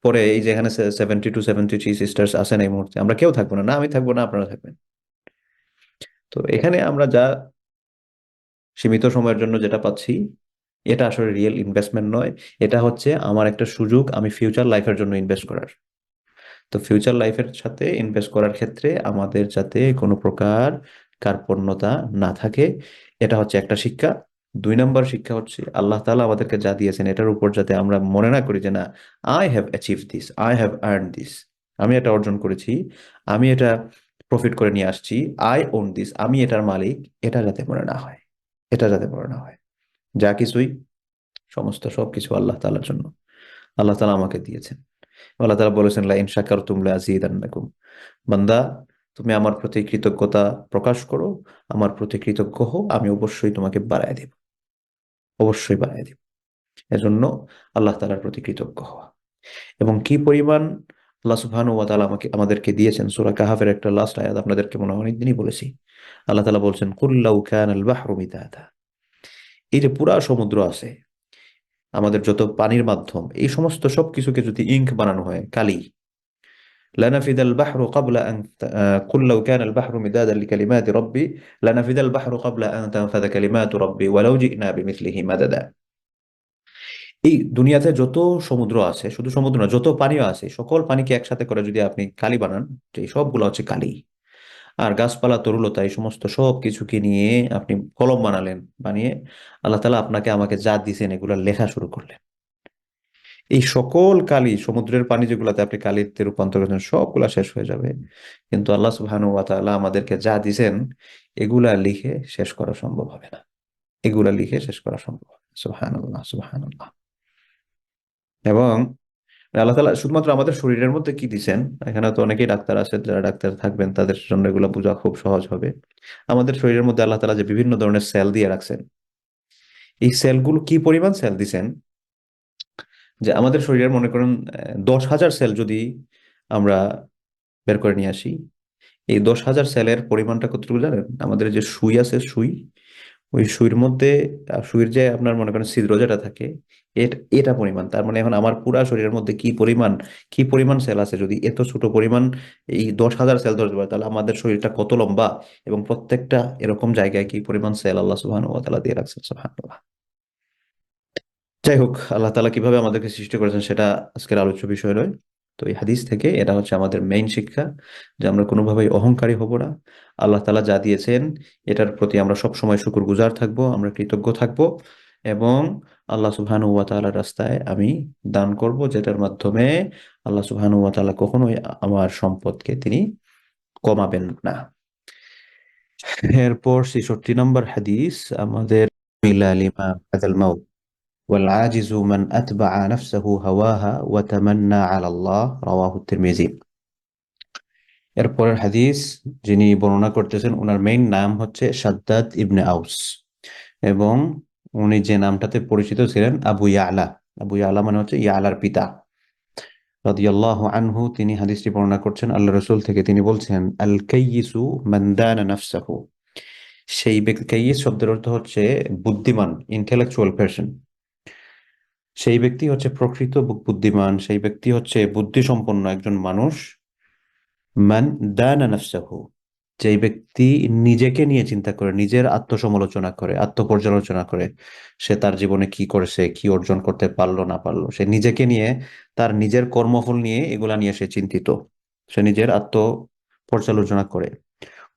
[SPEAKER 2] পরে এই যে এখানে 72-73 সিস্টার্স আছেন, এই মুহূর্তে আমরা কেউ থাকবো না, না আমি থাকবো না আপনারা থাকবেন। তো এখানে আমরা যা সীমিত সময়ের জন্য যেটা পাচ্ছি, এটা আসলে রিয়েল ইনভেস্টমেন্ট নয়, এটা হচ্ছে আমার একটা সুযোগ আমি ফিউচার লাইফের জন্য ইনভেস্ট করার। তো ফিউচার লাইফের সাথে ইনভেস্ট করার ক্ষেত্রে আমাদের যাতে কোনো প্রকার কার্পণ্যতা না থাকে, এটা হচ্ছে একটা শিক্ষা। 2 নম্বর শিক্ষা হচ্ছে আল্লাহ তাআলা আমাদেরকে যা দিয়েছেন এটার উপর যাতে আমরা মনে না করি যে না I have achieve this, I have earn this, আমি এটা অর্জন করেছি, আমি এটা প্রফিট করে নিয়ে আসছি, আই ওন দিস, আমি এটার মালিক, এটা যাতে মনে না হয়, এটা যাতে মনে না হয়। যা কিছুই, সমস্ত সবকিছু আল্লাহ তাআলার জন্য, আল্লাহ তাআলা আমাকে দিয়েছেন। আল্লাহ তাআলা বলেছেন লা ইন শাকারতুম লা আযীদান্নাকুম, বান্দা তুমি আমার প্রতি কৃতজ্ঞতা প্রকাশ করো, আমার প্রতি কৃতজ্ঞ হও, আমি অবশ্যই তোমাকে বাড়ায় দেব, অবশ্যই বাড়ায় দেব। এজন্য আল্লাহ তাআলার প্রতি কৃতজ্ঞ হওয়া। এবং কি পরিমাণ আল্লাহ সুবহানাহু ওয়া তাআলা আমাদেরকে দিয়েছেন, সূরা কাহাফের একটা লাস্ট আয়াত আপনাদেরকে মনে হয় অনেকদিনই বলেছি। আল্লাহ তাআলা বলছেন কুল লাউ কানাল বাহরু মিদাদা, এই যে পুরা সমুদ্র আছে, আমাদের যত পানির মাধ্যম, এই সমস্ত সবকিছুকে যদি ইঙ্ক বানানো হয়, কালি, لنفد البحر قبل أن قل لو كان البحر مدادا لكلمات ربي لنفد البحر قبل أن تنفذ كلمات ربي ولو جئنا بمثله مددا। এই দুনিয়াতে যত সমুদ্র আছে, শুধু সমুদ্র না, যত পানিও আছে, সকল পানিকে একসাথে করে যদি আপনি কালি বানান, যে এই সবগুলো হচ্ছে কালি, আর গাছপালা তরুলতা এই সমস্ত সব কিছুকে নিয়ে আপনি কলম বানালেন, বানিয়ে আল্লাহ তাআলা আপনাকে আমাকে যা দিয়েছেন এগুলা লেখা শুরু করলেন, এই সকল কালি, সমুদ্রের পানি যেগুলাতে আপনি কালিতে রূপান্তর করেছেন সবগুলা শেষ হয়ে যাবে, কিন্তু আল্লাহ সুবহানাহু ওয়া তাআলা আমাদেরকে যা দিছেন এগুলা লিখে শেষ করা সম্ভব হবে না, এগুলা লিখে শেষ করা সম্ভব হবে না। সুবহানাল্লাহ, সুবহানাল্লাহ। এবং আল্লাহ তাআলা শুধুমাত্র আমাদের শরীরের মধ্যে কি দিছেন, এখানে তো অনেকেই ডাক্তার আছে, যারা ডাক্তার থাকবেন তাদের জন্য এগুলো বোঝা খুব সহজ হবে। আমাদের শরীরের মধ্যে আল্লাহ তাআলা যে বিভিন্ন ধরনের সেল দিয়ে রাখছেন, এই সেলগুলো কি পরিমাণ সেল দিছেন, যে আমাদের শরীরের মনে করেন 10,000 সেল যদি আমরা বের করে নিয়ে আসি, এই 10,000 সেলের পরিমাণটা কতটুকু জানেন? আমাদের যে সুই আছে, সুই, ওই সুইয়ের মধ্যে সুইয়ের যে আপনার মনে করেন ছিদ্র যেটা থাকে, এটা এটা পরিমাণ। তার মানে এখন আমার পুরা শরীরের মধ্যে কি পরিমাণ সেল আছে, যদি এত ছোট পরিমাণ এই 10,000 সেল ধরতে পারে, তাহলে আমাদের শরীরটা কত লম্বা, এবং প্রত্যেকটা এরকম জায়গায় কি পরিমাণ সেল আল্লাহ সুবহানাহু ওয়া তাআলা দিয়ে রাখছেন, সুবহানাল্লাহ। যাই হোক, আল্লাহ তাআলা কিভাবে আমাদেরকে সৃষ্টি করেছেন সেটা আজকের আলোচ্য বিষয় নয়। তো এই হাদিস থেকে এটা হচ্ছে আমাদের মেইন শিক্ষা, যে আমরা কোনোভাবেই অহংকারী হব না। আল্লাহ তাআলা যা দিয়েছেন এটার প্রতি আমরা সব সময় শুকরগুজার থাকব, আমরা কৃতজ্ঞ থাকব, এবং আল্লাহ সুবহানাহু ওয়া তাআলার রাস্তায় আমি দান করব, যেটার মাধ্যমে আল্লাহ সুবহানাহু ওয়া তাআলা কখনোই আমার সম্পদকে তিনি কমাবেন না। এরপর 66 নম্বর হাদিস আমাদের, ইলা লিমা বাদাল মাউত والعاجز من أتبع نفسه هواها وتمنى على الله رواه الترمذي। এরপরের হাদিস যিনি বর্ণনা করতেছেন ওনার মেইন নাম হচ্ছে শাদ্দাদ ইবনে আউস, এবং উনি যে নামটাতে পরিচিত ছিলেন আবু ইয়ালা। আবু ইয়ালা মানে হচ্ছে ইয়ালার পিতা রাদিয়াল্লাহু আনহু। তিনি হাদিসটি বর্ণনা করছেন আল্লাহ রসুল থেকে। তিনি বলছেন, আল কাইয়িসু মান দানা নাফসাহু। সেই ব্যক্তি, কাইয়িস শব্দের অর্থ হচ্ছে বুদ্ধিমান, ইন্টেলেকচুয়াল পারসন। সেই ব্যক্তি হচ্ছে প্রকৃত বুদ্ধিমান, সেই ব্যক্তি হচ্ছে বুদ্ধিসম্পন্ন একজন মানুষ। মান দানা নাফসাহু, যেই ব্যক্তি নিজেকে নিয়ে চিন্তা করে, নিজের আত্মসমালোচনা করে, আত্মপর্যালোচনা করে, সে তার জীবনে কি করেছে, কি অর্জন করতে পারলো না পারলো, সে নিজেকে নিয়ে, তার নিজের কর্মফল নিয়ে, এগুলা নিয়ে সে চিন্তিত, সে নিজের আত্ম পর্যালোচনা করে।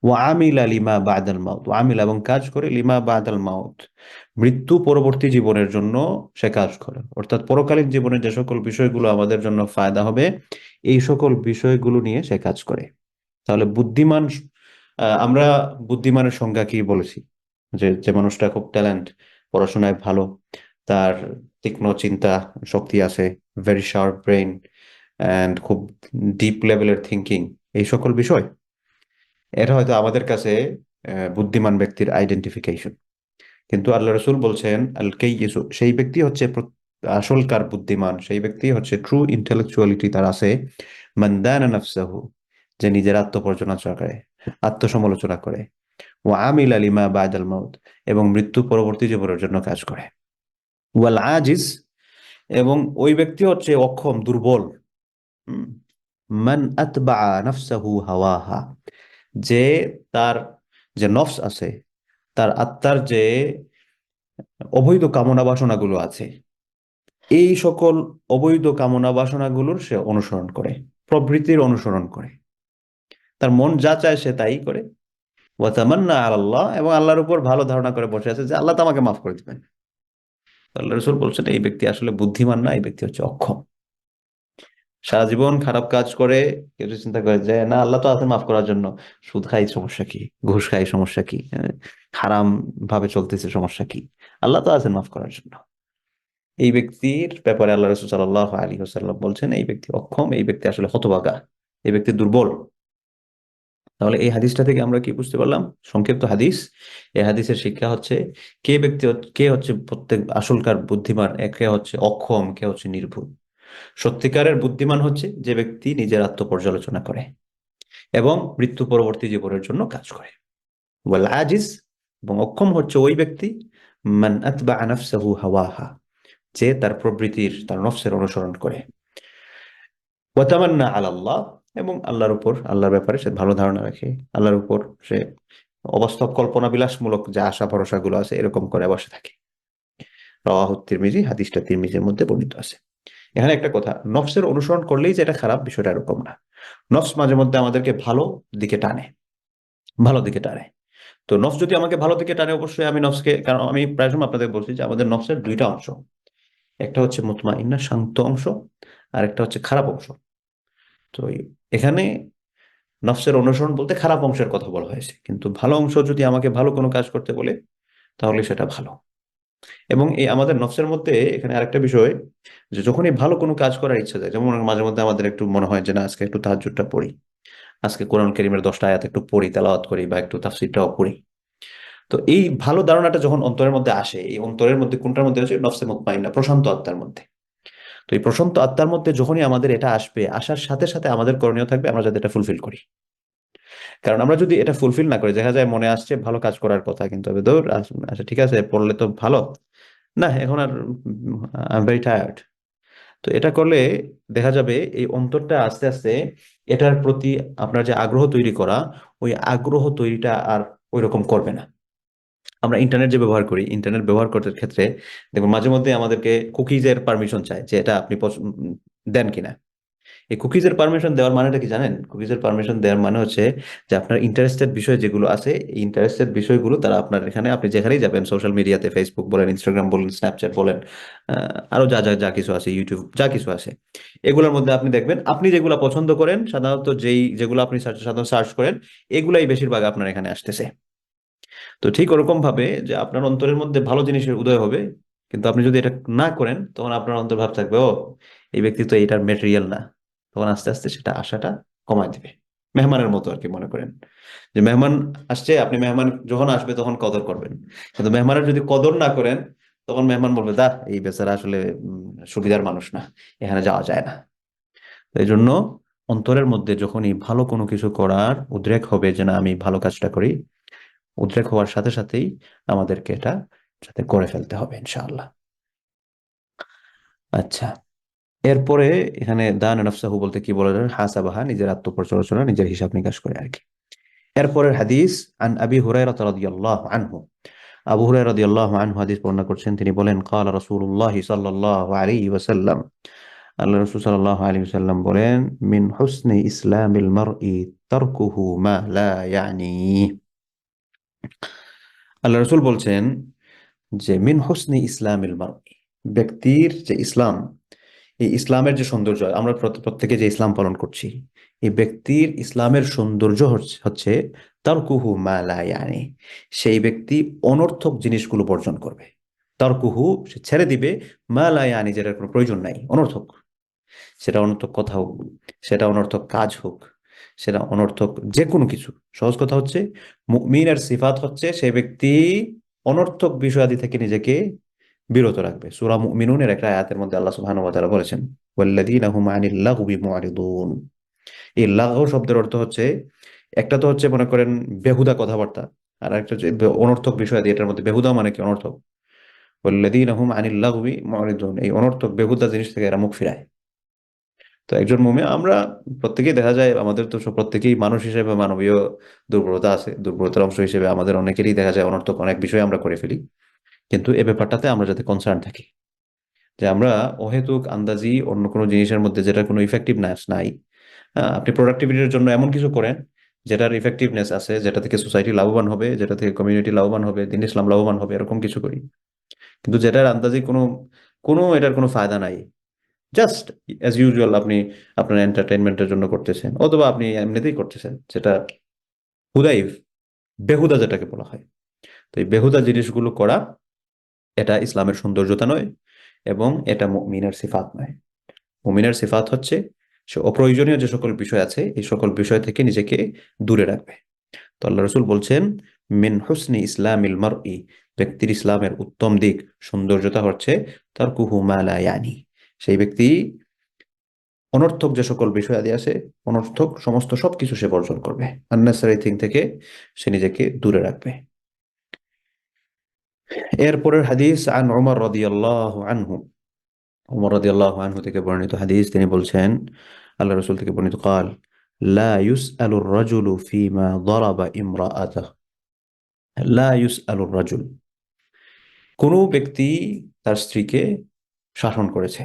[SPEAKER 2] ও আমিলা লিমা বাদাল মাউত, ও আমিলা এবং কাজ করে, লিমা বাদাল মাউত, মৃত্যু পরবর্তী জীবনের জন্য সে কাজ করে। অর্থাৎ পরকালীন জীবনে যে সকল বিষয়গুলো আমাদের জন্য ফায়দা হবে, এই সকল বিষয়গুলো নিয়ে সে কাজ করে। তাহলে বুদ্ধিমান, আমরা বুদ্ধিমানের সংজ্ঞা কি বলেছি? যে যে মানুষটা খুব ট্যালেন্ট, পড়াশোনায় ভালো, তার তীক্ষ্ণ চিন্তা শক্তি আছে, ভেরি শার্প ব্রেইন, অ্যান্ড খুব ডিপ লেভেলের থিঙ্কিং, এই সকল বিষয়, এটা হয়তো আমাদের কাছে বুদ্ধিমান ব্যক্তির আইডেন্টিফিকেশন। কিন্তু আল্লাহ রসুল বলছেন, আল কাইয়িসু, সেই ব্যক্তি হচ্ছে আসলকার বুদ্ধিমান, সেই ব্যক্তি হচ্ছে ট্রু ইন্টেলেকচুয়ালিটি তার আছে, মান দানা নাফসাহু, যে নিজের আত্মপর্যালোচনা করে, আত্মসমালোচনা করে, ও আমিলা লিমা বাদাল মাউত, এবং মৃত্যু পরবর্তী জীবনের জন্য কাজ করে। ওয়াল আজিজ, এবং ওই ব্যক্তি হচ্ছে অক্ষম, দুর্বল। হুম, মান আতবা নাফসাহু হাওয়াহা, যে তার যে নফস আছে, তার আত্মার যে অবৈধ কামনা বাসনাগুলো আছে, এই সকল অবৈধ কামনা বাসনাগুলোর সে অনুসরণ করে, প্রবৃত্তির অনুসরণ করে, তার মন যা চায় সে তাই করে। ওয়া তামান্না আলাল্লাহ, এবং আল্লাহর উপর ভালো ধারণা করে বসে আছে যে আল্লাহ তো আমাকে মাফ করে দিবেন। আল্লাহ রসুল বলছেন এই ব্যক্তি আসলে বুদ্ধিমান না, এই ব্যক্তি হচ্ছে অক্ষম। সারা জীবন খারাপ কাজ করে, কেউ যদি চিন্তা করে যে না আল্লাহ তো আছেন মাফ করার জন্য, সুদ খাই সমস্যা কি, ঘুষ খাই সমস্যা কি, হারাম ভাবে চলতেছে সমস্যা কি, আল্লাহ তো আছেন মাফ করার জন্য, এই ব্যক্তির ব্যাপারে আল্লাহ রসুল সাল্লাল্লাহু আলাইহি ওয়াসাল্লাম বলছেন এই ব্যক্তি অক্ষম, এই ব্যক্তি আসলে হতভাগা, এই ব্যক্তি দুর্বল। তাহলে এই হাদিসটা থেকে আমরা কি বুঝতে পারলাম? সংক্ষিপ্ত হাদিস, এই হাদিসের শিক্ষা হচ্ছে, কে হচ্ছে প্রত্যেক আসলকার বুদ্ধিমান, কে হচ্ছে অক্ষম, কে হচ্ছে নির্ভুল। সত্যিকারের বুদ্ধিমান হচ্ছে যে ব্যক্তি নিজের আত্মপর্যালোচনা করে এবং মৃত্যু পরবর্তী জীবনের জন্য কাজ করে। ওয়াল আজিজ, এবং অক্ষম হচ্ছে ওই ব্যক্তি, মান আতবা নাফসাহু হাওয়াহা, যে তার প্রবৃত্তির, তার নফসের অনুসরণ করে। ওয়া তামান্না আলাল্লাহ, এবং আল্লাহর উপর, আল্লাহর ব্যাপারে সে ভালো ধারণা রাখে, আল্লাহর উপর সে অবাস্তব কল্পনা বিলাসমূলক যে আশা ভরসা গুলো আছে এরকম করে বসে থাকে। রাওয়াহু তিরমিজি, হাদিসটা তিরমিজির মধ্যে বর্ণিত আছে। এখানে একটা কথা, নফসের অনুসরণ করলেই যে এটা খারাপ, বিষয়টা এরকম না। নফস মাঝে মধ্যে আমাদেরকে ভালো দিকে টানে, ভালো দিকে টানে। তো নফস যদি আমাকে ভালো দিকে টানে, অবশ্যই আমি নফসকে, কারণ আমি প্রায় সময় আপনাদের বলছি যে আমাদের নফসের দুইটা অংশ, একটা হচ্ছে মুতমাইন্না, শান্ত অংশ, আর একটা হচ্ছে খারাপ অংশ। তো এখানে নফসের অনুসরণ বলতে খারাপ অংশের কথা বলা হয়েছে, কিন্তু ভালো অংশ যদি আমাকে ভালো কোনো কাজ করতে বলে তাহলে সেটা ভালো। এবং এই আমাদের নফসের মধ্যে এখানে আরেকটা বিষয়, যে যখনই ভালো কোনো কাজ করার ইচ্ছা যায়, যেমন মাঝে মধ্যে আমাদের একটু মনে হয় যে না আজকে একটু তাহাজ্জুদটা পড়ি, আজকে কোরআন কারীমের 10টা আয়াত একটু পড়ি, তেলাওয়াত করি, বা একটু তাফসীরটাও পড়ি। তো এই ভালো ধারণাটা যখন অন্তরের মধ্যে আসে, এই অন্তরের মধ্যে কোনটার মধ্যে আছে? নফসে মুতমাইন্না, প্রশান্ত আত্মার মধ্যে। তো এই প্রশান্ত আত্মার মধ্যে যখনই আমাদের এটা আসবে, আসার সাথে সাথে আমাদের করণীয় থাকবে আমরা যাতে এটা ফুলফিল করি। কারণ আমরা যদি এটা ফুলফিল না করি, দেখা যায় মনে আসছে ভালো কাজ করার কথা, কিন্তু হবে দৌড়, আচ্ছা ঠিক আছে পড়লে তো ভালো, না এখন আর আই এম ভেরি টায়ার্ড। তো এটা করলে দেখা যাবে এই অন্তরটা আস্তে আস্তে এটার প্রতি আপনার যে আগ্রহ তৈরি করা, ওই আগ্রহ তৈরিটা আর ওই রকম করবে না। আমরা ইন্টারনেট যে ব্যবহার করি, ইন্টারনেট ব্যবহার করতে ক্ষেত্রে দেখবেন মাঝে মধ্যে আমাদেরকে কুকিজের পারমিশন চায়, যে এটা আপনি দেন কিনা। এই কুকিজের পারমিশন দেওয়ার মানেটা কি জানেন? কুকিজের পারমিশন দেওয়ার মানে হচ্ছে যে আপনার ইন্টারেস্টেড বিষয় যেগুলো আছে, এই ইন্টারেস্টেড বিষয়গুলো তারা আপনার এখানে, আপনি যেখানেই যাবেন, সোশ্যাল মিডিয়াতে, ফেসবুক বলেন, ইনস্টাগ্রাম বলেন, স্ন্যাপচ্যাট বলেন, আরো যা যা যা কিছু আছে, ইউটিউব যা কিছু আছে, এগুলোর মধ্যে আপনি দেখবেন আপনি যেগুলো পছন্দ করেন, সাধারণত যেগুলো আপনি সাধারণত সার্চ করেন, এগুলাই বেশিরভাগ আপনার এখানে আসতেছে। তো ঠিক ওরকম ভাবে যে আপনার অন্তরের মধ্যে ভালো জিনিসের উদয় হবে, কিন্তু আপনি যদি এটা না করেন তখন আপনার অন্তর ভাব থাকবে ও এই ব্যক্তি তো এটার মেটেরিয়াল না, তখন আস্তে আস্তে সেটা আশাটা কমায় দিবে। মেহমানের মতো আর কি মনে করেন, যে মেহমান আসছে, আপনি মেহমান যখন আসবে তখন কদর করবেন। কিন্তু মেহমানের যদি কদর না করেন, তখন মেহমান বলবে, দা এই বেচারা আসলে সুবিধার মানুষ না, এখানে যাওয়া যায় না। তো এই জন্য অন্তরের মধ্যে যখনই ভালো কোনো কিছু করার উদ্রেক হবে যে না আমি ভালো কাজটা করি, উদ্রেক হওয়ার সাথে সাথেই আমাদেরকে এটা যাতে করে ফেলতে হবে ইনশাআল্লাহ। আচ্ছা, এরপরে এখানে দান নফসাহু বলতে কি বলা যায়, হাসাবাহা, নিজের আত্মপর্যালোচনা, নিজের হিসাব নিকাশ করে আর কি। এরপরের হাদিস, আন আবি হুরায়রা রাদিয়াল্লাহু আনহু, আবু হুরায়রা রাদিয়াল্লাহু আনহু হাদিস বর্ণনা করছেন, তিনি বলেন, ক্বালা রাসূলুল্লাহ সাল্লাল্লাহু আলাইহি ওয়াসাল্লাম, আল্লাহ রাসূল সাল্লাল্লাহু আলাইহি ওয়াসাল্লাম বলেন, মিন হুসনি ইসলামিল মারই তারকুহু মা লা ইয়ানি। আল্লাহ রাসূল বলছেন যে মিন হুসনি ইসলামিল মারই, ব্যক্তির যে ইসলাম, এই ইসলামের যে সৌন্দর্য, আমরা প্রত্যেকে যে ইসলাম পালন করছি, এই ব্যক্তির ইসলামের সৌন্দর্য হচ্ছে তারকুহু মা লা ইয়ানি, সেই ব্যক্তি অনর্থক জিনিসগুলো বর্জন করবে। তারকুহু, সে ছেড়ে দিবে, মা লা ইয়ানি, যেটার কোনো প্রয়োজন নাই, অনর্থক। সেটা অনর্থক কথা হোক, সেটা অনর্থক কাজ হোক, সেটা অনর্থক যে কোনো কিছু। সহজ কথা হচ্ছে, মুমিনের সিফাত হচ্ছে সেই ব্যক্তি অনর্থক বিষয়াদি থেকে নিজেকে বিরত রাখবে। সূরা মুমিনুনের একটা আয়াতের মধ্যে আল্লাহ সুবহানাহু ওয়া তাআলা বলেছেন, ওয়াল্লাযীনা হুম আনিল লাগবি মুআরিদুন। এই লাগও শব্দের অর্থ হচ্ছে, একটা তো হচ্ছে মনে করেন বেহুদা কথাবার্তা, আর একটা হচ্ছে অনর্থক বিষয়াদি। এটার মধ্যে বেহুদা মানে কি, অনর্থক। ওয়াল্লাযীনা হুম আনিল লাগবি মুআরিদুন, এই অনর্থক বেহুদা জিনিস থেকে এরা মুখ ফিরায়। তো একজন মুমিন, আমরা প্রত্যেকেই দেখা যায়, আমাদের তো প্রত্যেকেই মানুষ হিসেবে মানবীয় দুর্বলতা আছে, দুর্বলতার অংশ হিসেবে আমাদের অনেকেরই দেখা যায় অনর্থক অনেক বিষয় আমরা করে ফেলি। কিন্তু এ ব্যাপারটাতে আমরা যাতে কনসার্ন থাকি, যে আমরা অহেতুক আন্দাজি অন্য কোনো জিনিসের মধ্যে যেটা কোনো ইফেক্টিভনেস নাই। আপনি প্রোডাক্টিভিটির জন্য এমন কিছু করেন যেটার ইফেক্টিভনেস আছে, যেটা থেকে সোসাইটি লাভবান হবে, যেটা থেকে কমিউনিটি লাভবান হবে, দিন ইসলাম লাভবান হবে, এরকম কিছু করি। কিন্তু যেটার আন্দাজি কোনো কোনো এটার কোনো ফায়দা নাই, জাস্ট অ্যাজ ইউজুয়াল আপনি আপনার এন্টারটেনমেন্টের জন্য করতেছেন, অথবা আপনি এমনিতেই করতেছেন, যেটা হুদাই বেহুদা যেটাকে বলা হয়। তো এই বেহুদা জিনিসগুলো করা, এটা ইসলামের সৌন্দর্যতা নয়, এবং এটা মুমিনের সিফাত নয়। মুমিনের সিফাত হচ্ছে সে অপ্রয়োজনীয় যে সকল বিষয় আছে, এই সকল বিষয় থেকে নিজেকে দূরে রাখবে। তো আল্লাহ রসুল বলছেন, মিন হুসনি ইসলামিল মারই, ব্যক্তির ইসলামের উত্তম দিক, সৌন্দর্যতা হচ্ছে তার কুহু মা লা ইয়ানি, সেই ব্যক্তি অনর্থক যে সকল বিষয় আদি আছে, অনর্থক সমস্ত সবকিছু সে বর্জন করবে, আননেসারি থিং থেকে সে নিজেকে দূরে রাখবে। এরপরের হাদিস, আন উমর রাদিয়াল্লাহু আনহু, উমর রাদিয়াল্লাহু আনহু থেকে বর্ণিত হাদিস, তিনি বলছেন, আল্লাহ রাসূল থেকে বর্ণিত, قال لا يسأل الرجل فيما ضرب امرأته، لا يسأل الرجل, কোন ব্যক্তি তার স্ত্রীকে শাসন করেছে,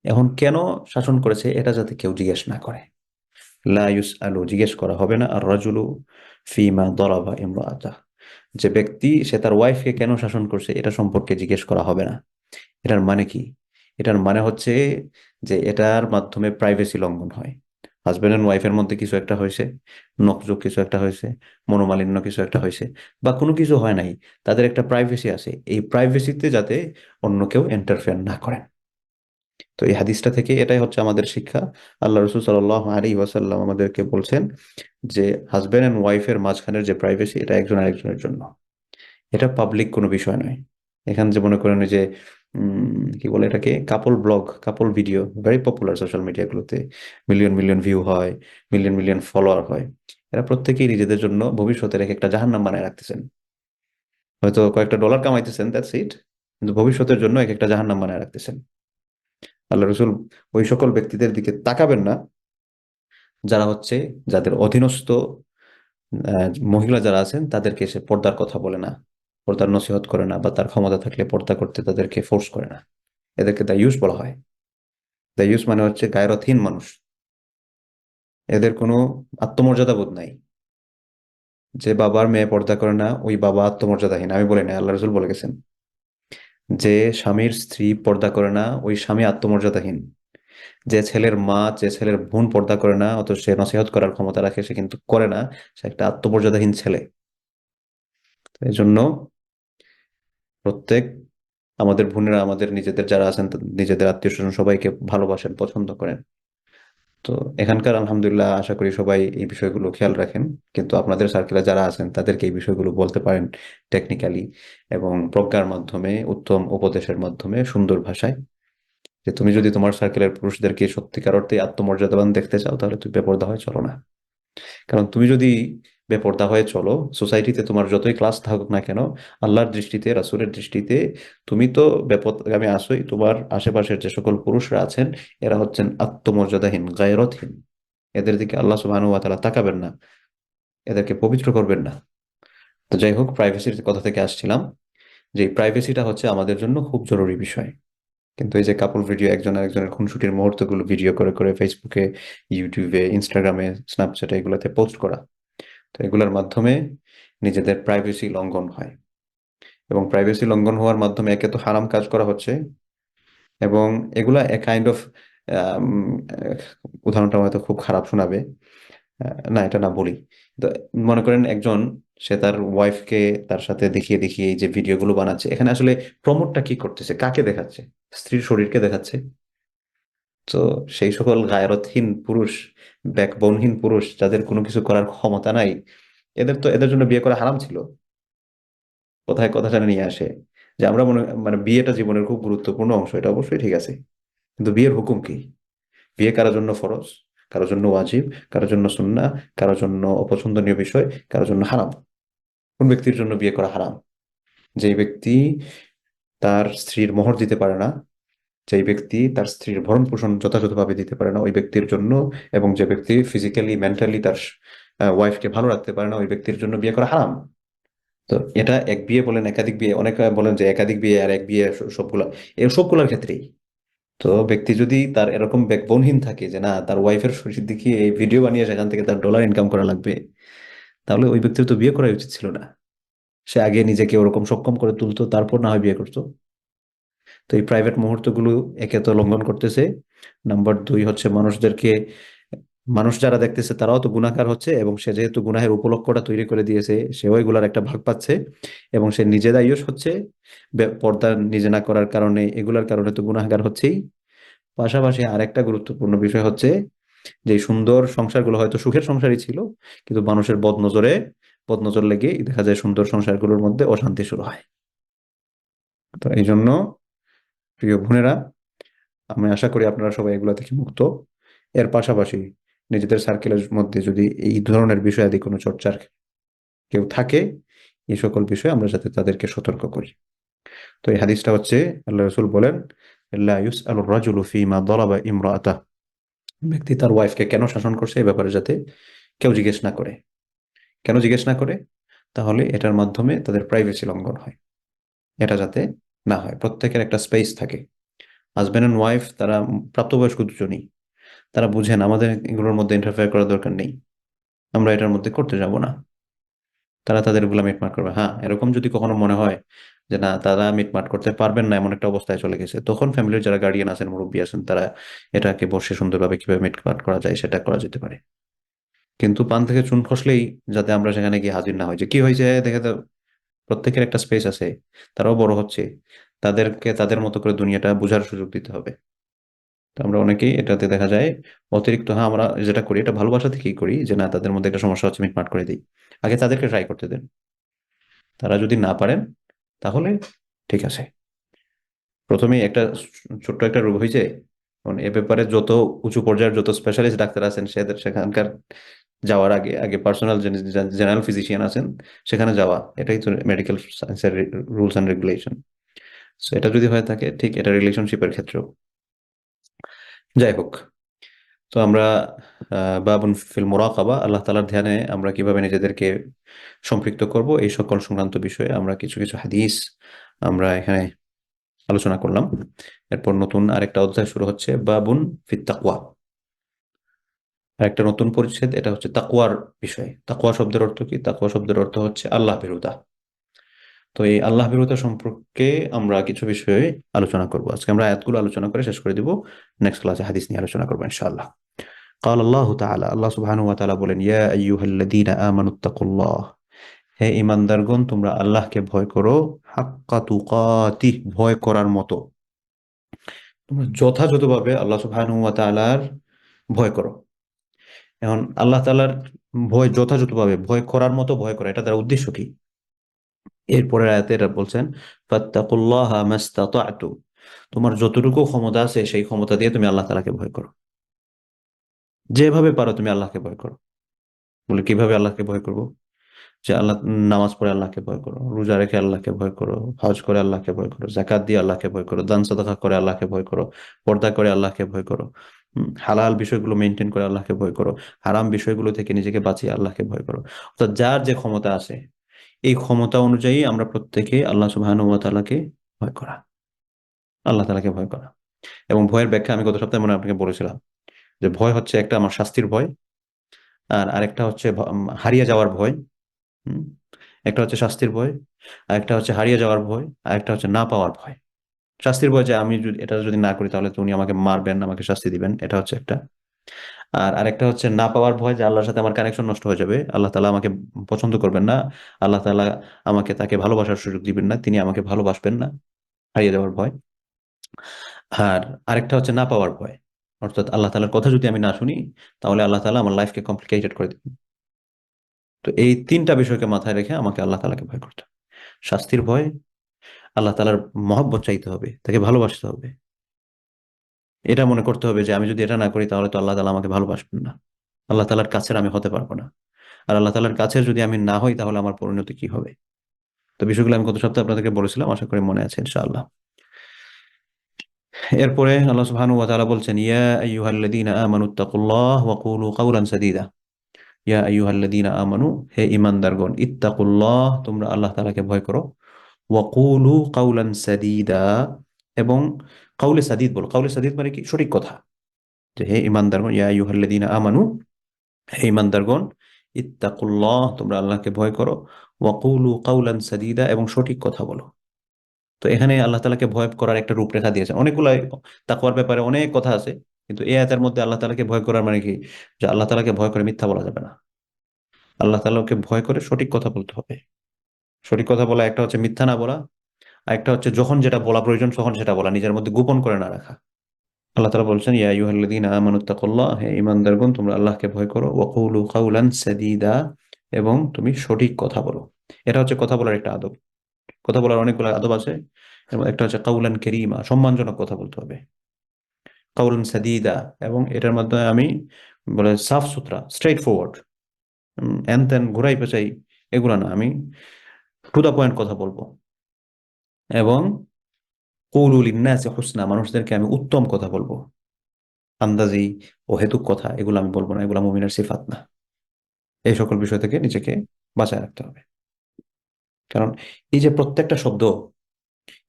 [SPEAKER 2] এখন কেন শাসন করেছে এটা যাতে কেউ জিজ্ঞেস না করে। লা ইউসআলু, জিজ্ঞেস করা হবে না, আর রাজুলু ফিমা দরাবা ইমরাআতা, যে ব্যক্তি সে তার ওয়াইফকে কেন শাসন করছে এটা সম্পর্কে জিজ্ঞেস করা হবে না। এটার মানে কি? এটার মানে হচ্ছে যে এটার মাধ্যমে প্রাইভেসি লঙ্ঘন হয়। হাজবেন্ড এন্ড ওয়াইফের মধ্যে কিছু একটা হয়েছে, নখযোগ কিছু একটা হয়েছে, মনোমালিন্য কিছু একটা হয়েছে, বা কোনো কিছু হয় নাই, তাদের একটা প্রাইভেসি আছে, এই প্রাইভেসিতে যাতে অন্য কেউ ইন্টারফেয়ার না করে। তো এই হাদিসটা থেকে এটাই হচ্ছে আমাদের শিক্ষা। আল্লাহ রসুল সাল্লাল্লাহু আলাইহি ওয়াসাল্লাম আমাদেরকে বলছেন যে হাজবেন্ড এন্ড ওয়াইফের মাঝখানের যে প্রাইভেসি, এটা একজন আরেকজনের জন্য, এটা পাবলিক কোনো বিষয় নয়। এখানে যে মনে করেন ওই যে কি বলে এটাকে, couple vlog, couple video very popular social মিডিয়াগুলোতে, মিলিয়ন মিলিয়ন ভিউ হয়, মিলিয়ন মিলিয়ন ফলোয়ার হয়। এরা প্রত্যেকেই নিজেদের জন্য ভবিষ্যতের এক একটা জাহান্নাম বানায় রাখতেছেন। হয়তো কয়েকটা ডলার কামাইতেছেন, দ্যাটস ইট, কিন্তু ভবিষ্যতের জন্য এক একটা জাহান্নাম বানায় রাখতেছেন। আল্লাহ রসুল ওই সকল ব্যক্তিদের দিকে তাকাবেন না যারা হচ্ছে, যাদের অধীনস্থ মহিলা যারা আছেন তাদেরকে সে পর্দার কথা বলে না, পর্দার নসিহত করে না, বা তার ক্ষমতা থাকলে পর্দা করতে তাদেরকে ফোর্স করে না। এদেরকে দায়ুস বলা হয়। দায়ুস মানে হচ্ছে গায়রতহীন মানুষ, এদের কোনো আত্মমর্যাদা বোধ নাই। যে বাবার মেয়ে পর্দা করে না, ওই বাবা আত্মমর্যাদাহীন, আমি বলি না, আল্লাহ রসুল বলে গেছেন। যে স্বামীর স্ত্রী পর্দা করে না, ওই স্বামী আত্মমর্যাদাহীন। যে ছেলের মা, যে ছেলের বোন পর্দা করে না, অথচ সে নসিহত করার ক্ষমতা রাখে, সে কিন্তু করে না, সে একটা আত্মমর্যাদাহীন ছেলে। তো এই জন্য প্রত্যেক আমাদের বোনেরা, আমাদের নিজেদের যারা আছেন, নিজেদের আত্মীয় স্বজন সবাইকে ভালোবাসেন, পছন্দ করেন। তো এখানকার আলহামদুলিল্লাহ আশা করি সবাই এই বিষয়গুলো খেয়াল রাখেন, কিন্তু আপনাদের সার্কেলে যারা আছেন তাদেরকে এই বিষয়গুলো বলতে পারেন টেকনিক্যালি এবং প্রজ্ঞার মাধ্যমে, উত্তম উপদেশের মাধ্যমে, সুন্দর ভাষায়, যে তুমি যদি তোমার সার্কেলের পুরুষদেরকে সত্যিকার অর্থে আত্মমর্যাদাবান দেখতে চাও তাহলে তুমি বেপরদা হয়ে চলো না। কারণ তুমি যদি বেপরদা হয়ে চলো, সোসাইটিতে তোমার যতই ক্লাস থাকুক না কেন, আল্লাহর দৃষ্টিতে, রাসূলের দৃষ্টিতে তুমি তো বেপরদাগামী আসোই। তোমার আশেপাশের যে সকল পুরুষরা আছেন এরা হচ্ছেন আত্মমর্যাদাহীন, গায়রতহীন। এদের দিকে আল্লাহ সুবহানাহু ওয়া তাআলা তাকাবেন না, এদেরকে পবিত্র করবেন না। তো যাই হোক, প্রাইভেসির কথা থেকে আসছিলাম, যে প্রাইভেসিটা হচ্ছে আমাদের জন্য খুব জরুরি বিষয়। কিন্তু এই যে কাপল ভিডিও, একজন আরেকজনের খুনসুটির মুহূর্তগুলো ভিডিও করে করে ফেসবুকে, ইউটিউবে, ইনস্টাগ্রামে, স্ন্যাপচ্যাটে এগুলোতে পোস্ট করা, তো এগুলোর মাধ্যমে নিজেদের প্রাইভেসি লঙ্ঘন হয়। এবং প্রাইভেসি লঙ্ঘন হওয়ার মাধ্যমে একে তো হারাম কাজ করা হচ্ছে, এবং এগুলা এ কাইন্ড অফ, উদাহরণটা হয়তো খুব খারাপ শোনাবে, না এটা না বলি। তো মনে করেন একজন, সে তার ওয়াইফকে তার সাথে দেখিয়ে দেখিয়ে এই যে ভিডিওগুলো বানাচ্ছে, এখানে আসলে প্রমোটটা কি করতেছে, কাকে দেখাচ্ছে? স্ত্রীর শরীরকে দেখাচ্ছে। তো সেই সকল গায়রতহীন পুরুষ, ব্যাকবোনহীন পুরুষ যাদের কোনো কিছু করার ক্ষমতা নাই, এদের জন্য বিয়ে করা হারাম ছিল। কোথায় কথাটা নিয়ে আসে যে আমরা মানে বিয়েটা জীবনের খুব গুরুত্বপূর্ণ অংশ, এটা অবশ্যই ঠিক আছে, কিন্তু বিয়ের হুকুম কি? বিয়ে কারোর জন্য ফরজ, কারোর জন্য ওয়াজিব, কারোর জন্য সুন্নাহ, কারোর জন্য অপছন্দনীয় বিষয়, কারোর জন্য হারাম। কোন ব্যক্তির জন্য বিয়ে করা হারাম? যেই ব্যক্তি তার স্ত্রীর মোহর দিতে পারে না, যেই ব্যক্তি তার স্ত্রীর ভরণ পোষণ যথাযথভাবে দিতে পারে না ওই ব্যক্তির জন্য, এবং যে ব্যক্তি ফিজিক্যালি মেন্টালি তার ওয়াইফকে ভালো রাখতে পারে না ওই ব্যক্তির জন্য বিয়ে করা হারাম। তো এটা এক বিয়ে বলেন, একাধিক বিয়ে, অনেকে বলেন যে একাধিক বিয়ে আর এক বিয়ে, সবগুলা, এর সবগুলোর ক্ষেত্রেই। তো ব্যক্তি যদি তার এরকম ব্যাকবোনহীন থাকে যে না, তার ওয়াইফের শরীর দেখিয়ে এই ভিডিও বানিয়ে সেখান থেকে তার ডলার ইনকাম করা লাগবে, তাহলে ওই ব্যক্তির তো বিয়ে করা উচিত ছিল না। সে আগে নিজেকে ওরকম সক্ষম করে তুলতো, তারপর না হয় বিয়ে করতো। তো এই প্রাইভেট মুহূর্তগুলো একে তো লঙ্ঘন করতেছে, নাম্বার দুই হচ্ছে মানুষ যারা দেখতেছে তারাও তো গুনাহগার হচ্ছে, এবং সে যেহেতু গুনাহের উপলক্ষটা তৈরি করে দিয়েছে, সেও এগুলার একটা ভাগ পাচ্ছে, এবং সে নিজে দায়ীও হচ্ছে। পর্দা নিজে না করার কারণে, এগুলার কারণে তো গুনাহগার হচ্ছেই। পাশাপাশি আরেকটা গুরুত্বপূর্ণ বিষয় হচ্ছে যে এই সুন্দর সংসারগুলো হয়তো সুখের সংসারই ছিল, কিন্তু মানুষের বদনজর লেগে দেখা যায় সুন্দর সংসারগুলোর মধ্যে অশান্তি শুরু হয়। তো এই জন্য প্রিয় বোনেরা, আমি আশা করি আপনারা সবাই এগুলো থেকে মুক্ত। এর পাশাপাশি নিজেদের সার্কেলের মধ্যে যদি এই ধরনের বিষয়াদি কোনো চর্চার কেউ থাকে, এই সকল বিষয়ে আমরা যাতে তাদেরকে সতর্ক করি। তো এই হাদিসটা হচ্ছে, আল্লাহ রাসূল বলেন, লা ইউসআলু রাজুলু ফীমা দারাবা ইমরাআতাহ, ব্যক্তি তার ওয়াইফকে কেন শাসন করছে এই ব্যাপারে যাতে কেউ জিজ্ঞেস না করে। কেন জিজ্ঞেস না করে? তাহলে এটার মাধ্যমে তাদের প্রাইভেসি লঙ্ঘন হয়। এটা যাতে না হয়, প্রত্যেকের একটা স্পেস থাকে। হাজব্যান্ড অ্যান্ড ওয়াইফ তারা প্রাপ্তবয়স্ক দুজনই, তারা বুঝেন আমাদের এগুলোর মধ্যে ইন্টারফেয়ার করার দরকার নেই, আমরা এটার মধ্যে করতে যাব না। তারা তাদের গুলা মিটমাট করবে। হ্যাঁ, এরকম যদি কখনো মনে হয় যে না, তারা মিটমাট করতে পারবেন না, এমন একটা অবস্থায় চলে গেছে, তখন ফ্যামিলির যারা গার্ডিয়ান আছেন, মুরব্বী আছেন, তারা এটাকে বসে সুন্দরভাবে কিভাবে মিটমাট করা যায় সেটা করা যেতে পারে। কিন্তু পান থেকে চুন খসলেই যাতে আমরা সেখানে গিয়ে হাজির না হয়, যে কি হয়েছে দেখে তো। প্রত্যেকের একটা স্পেস আছে, তারাও বড় হচ্ছে, তাদেরকে তাদের মতো করে দুনিয়াটা বোঝার সুযোগ দিতে হবে। তো আমরা অনেকেই এটাতে দেখা যায় অতিরিক্ত, হ্যাঁ আমরা যেটা করি এটা ভালোবাসা থেকেই করি, যে না তাদের মধ্যে একটা সমস্যা হচ্ছে, মিটমাট করে দিই। আগে তাদেরকে ট্রাই করতে দেন, তারা যদি না পারেন তাহলে ঠিক আছে। প্রথমেই একটা ছোট্ট একটা রোগ হয়েছে, কারণ এ ব্যাপারে যত উঁচু পর্যায়ের যত স্পেশালিস্ট ডাক্তার আছেন সেখানকার যাওয়ার আগে আগে পার্সোনাল জেনারেল ফিজিশিয়ান আছেন, সেখানে যাওয়া, এটাই তো মেডিকেল সায়েন্সের রুলস অ্যান্ড রেগুলেশন। সো এটা যদি হয়ে থাকে, ঠিক এটা রিলেশনশিপের ক্ষেত্রেও। যাই হোক, তো আমরা বাবুন ফিল মুরাকাবা, আল্লাহ তাআলার ধ্যানে আমরা কিভাবে নিজেদেরকে সম্পৃক্ত করব, এই সকল সংক্রান্ত বিষয়ে আমরা কিছু কিছু হাদিস আমরা এখানে আলোচনা করলাম। এরপর নতুন আরেকটা অধ্যায় শুরু হচ্ছে, বাবুন ফিত তাকওয়া। আরেকটা নতুন পরিচ্ছেদ, এটা হচ্ছে তাকওয়ার বিষয়। তাকওয়া শব্দের অর্থ কি? তাকওয়া শব্দের অর্থ হচ্ছে আল্লাহ ভীরুতা। তো এই আল্লাহ ভীরুতা সম্পর্কে আমরা কিছু বিষয়ে আলোচনা করব। আজকে আমরা আয়াতগুলো আলোচনা করে শেষ করে দিব, নেক্সট ক্লাসে হাদিস নিয়ে আলোচনা করবো ইনশাআল্লাহ। قال الله تعالى, আল্লাহ সুবহানাহু ওয়া তাআলা বলেন, ইয়া আইয়ুহাল্লাযীনা আমানুত্তাকুল্লাহ, হে ঈমানদারগণ তোমরা আল্লাহকে ভয় করো, হাক্কা তুকাতিহ, ভয় করার মতো। তোমরা যথাযথভাবে আল্লাহ সুবহানাহু ওয়া তাআলার ভয় করো। এখন আল্লাহ তাআলার ভয় যথাযথভাবে ভয় করার মতো ভয় করা, এটা তার উদ্দেশ্য কি? এরপরের আয়াতে এটা বলছেন, ফাত্তাকুল্লাহা মাস্তাতা'তু, তোমার যতটুকু ক্ষমতা আছে সেই ক্ষমতা দিয়ে তুমি আল্লাহ তাআলাকে ভয় করো, যেভাবে পারো তুমি আল্লাহকে ভয় করো। বলে কিভাবে আল্লাহকে ভয় করব? যে আল্লাহ, নামাজ পড়ে আল্লাহকে ভয় করো, রোজা রেখে আল্লাহকে ভয় করো, হজ করে আল্লাহকে ভয় করো, যাকাত দিয়ে আল্লাহকে ভয় করো, দান সাদাকা করে আল্লাহকে ভয় করো, পর্দা করে আল্লাহকে ভয় করো, হালাল বিষয়গুলো মেনটেন করে আল্লাহকে ভয় করো, হারাম বিষয়গুলো থেকে নিজেকে বাঁচিয়ে আল্লাহকে ভয় করো। অর্থাৎ যার যে ক্ষমতা আছে এই ক্ষমতা অনুযায়ী আমরা প্রত্যেকে আল্লাহ সুবহানাহু ওয়া তাআলাকে ভয় করা, আল্লাহ তাআলাকে ভয় করা। এবং ভয়ের ব্যাখ্যা আমি গত সপ্তাহে মনে হয় আপনাকে বলেছিলাম যে ভয় হচ্ছে একটা আমার শাস্তির ভয়, আর আরেকটা হচ্ছে হারিয়ে যাওয়ার ভয়। হুম একটা হচ্ছে শাস্তির ভয়, আর একটা হচ্ছে হারিয়ে যাওয়ার ভয়, আর একটা হচ্ছে না পাওয়ার ভয়। শাস্তির ভয় যে আমি যদি এটা যদি না করি তাহলে তো উনি আমাকে মারবেন, আমাকে শাস্তি দিবেন, এটা হচ্ছে একটা। আর আরেকটা হচ্ছে না পাওয়ার ভয়, যে আল্লাহর সাথে আমার কানেকশন নষ্ট হয়ে যাবে, আল্লাহ তাআলা আমাকে পছন্দ করবেন না, আল্লাহ তাআলা আমাকে তাকে ভালোবাসার সুযোগ দিবেন না, তিনি আমাকে ভালোবাসবেন না, হারিয়ে যাওয়ার ভয়। আর আরেকটা হচ্ছে না পাওয়ার ভয়, অর্থাৎ আল্লাহ তাআলার কথা যদি আমি না শুনি তাহলে আল্লাহ তাআলা আমার লাইফকে কমপ্লিকেটেড করে দিবেন। তো এই তিনটা বিষয়কে মাথায় রেখে আমাকে আল্লাহ তাআলাকে ভয় করতে হবে। শাস্তির ভয়, আল্লাহ তাআলার মহব্বত চাইতে হবে, তাকে ভালোবাসতে হবে, এটা মনে করতে হবে যে আমি যদি এটা না করি তাহলে তো আল্লাহ তাআলা আমাকে ভালোবাসবেন না, আল্লাহ তাআলার কাছের আমি হতে পারবো না। আর আল্লাহ তাআলার কাছের যদি আমি না হই তাহলে আমার পরিণতি কি হবে? তো বিষয়গুলো আমি গত সপ্তাহে আপনাদেরকে বলেছিলাম, আশা করি মনে আছে ইনশাআল্লাহ। এরপরে আল্লাহ সুবহানাহু ওয়া তাআলা বলছেন, ইয়া আইয়ুহাল্লাযীনা আমানুত্তাকুল্লাহ ওয়া কুলু কাওলান সাদীদা। ইয়া আইয়ুহাল্লাযীনা আমানু, হে ঈমানদারগণ, ইত্তাকুল্লাহ, তোমরা আল্লাহ তাআলাকে ভয় করো, ওয়া কুলু কাওলান সাদীদা, এবং কাউলে সাদীদ বলো। কাউলে সাদীদ মানে কি? সঠিক কথা। যে হে ঈমানদারগণ, ইয়া আইয়ুহাল্লাযীনা আমানু, হে ঈমানদারগণ, ইত্তাকুল্লাহ, তোমরা আল্লাহকে ভয় করো, ওয়া কুলু কাওলান সাদীদা, এবং সঠিক কথা বলো। তো এখানে আল্লাহ তাআলাকে ভয় করার একটা রূপরেখা দিয়েছেন। অনেকগুলো তাকওয়ার ব্যাপারে অনেক কথা আছে, কিন্তু এই আয়াতের মধ্যে আল্লাহ তাআলাকে ভয় করার মানে কি? যে আল্লাহ তাআলাকে ভয় করে মিথ্যা বলা যাবে না, আল্লাহ তাআলাকে ভয় করে সঠিক কথা বলতে হবে। সঠিক কথা বলা একটা হচ্ছে মিথ্যা না বলা, আর একটা হচ্ছে যখন যেটা বলা প্রয়োজন তখন সেটা বলা, নিজের মধ্যে গোপন করে না রাখা। আল্লাহ তাআলা বলছেন, ইয়া আইয়ুহাল্লাযীনা আমানুত্তাকুল্লাহ, হে ঈমানদারগণ, তোমরা আল্লাহকে ভয় করো, ওয়া কুলু কাওলান সাদীদা, এবং তুমি সঠিক কথা বলো। এটা হচ্ছে কথা বলার একটা আদব। কথা বলার অনেকগুলো আদব আছে, এর মধ্যে একটা হচ্ছে কাউলান কারীমা, সম্মানজনক কথা বলতে হবে, কাউলান সাদীদা, এবং এটার মাধ্যমে আমি বলে সাফ সুতরা, স্ট্রেইট ফরওয়ার্ড, এন তেন ঘুরাই পেঁচাই এগুলা না, আমি টু দা পয়েন্ট কথা বলবো। এবং কৌলু লিন্নাসি হুসনা, মানুষদেরকে আমি উত্তম কথা বলবো, আন্দাজি ও হেতুক কথা এগুলো আমি বলবো না, এগুলো মুমিনের সিফাত না। এই সকল বিষয় থেকে নিজেকে বাঁচায় রাখতে হবে। কারণ এই যে প্রত্যেকটা শব্দ,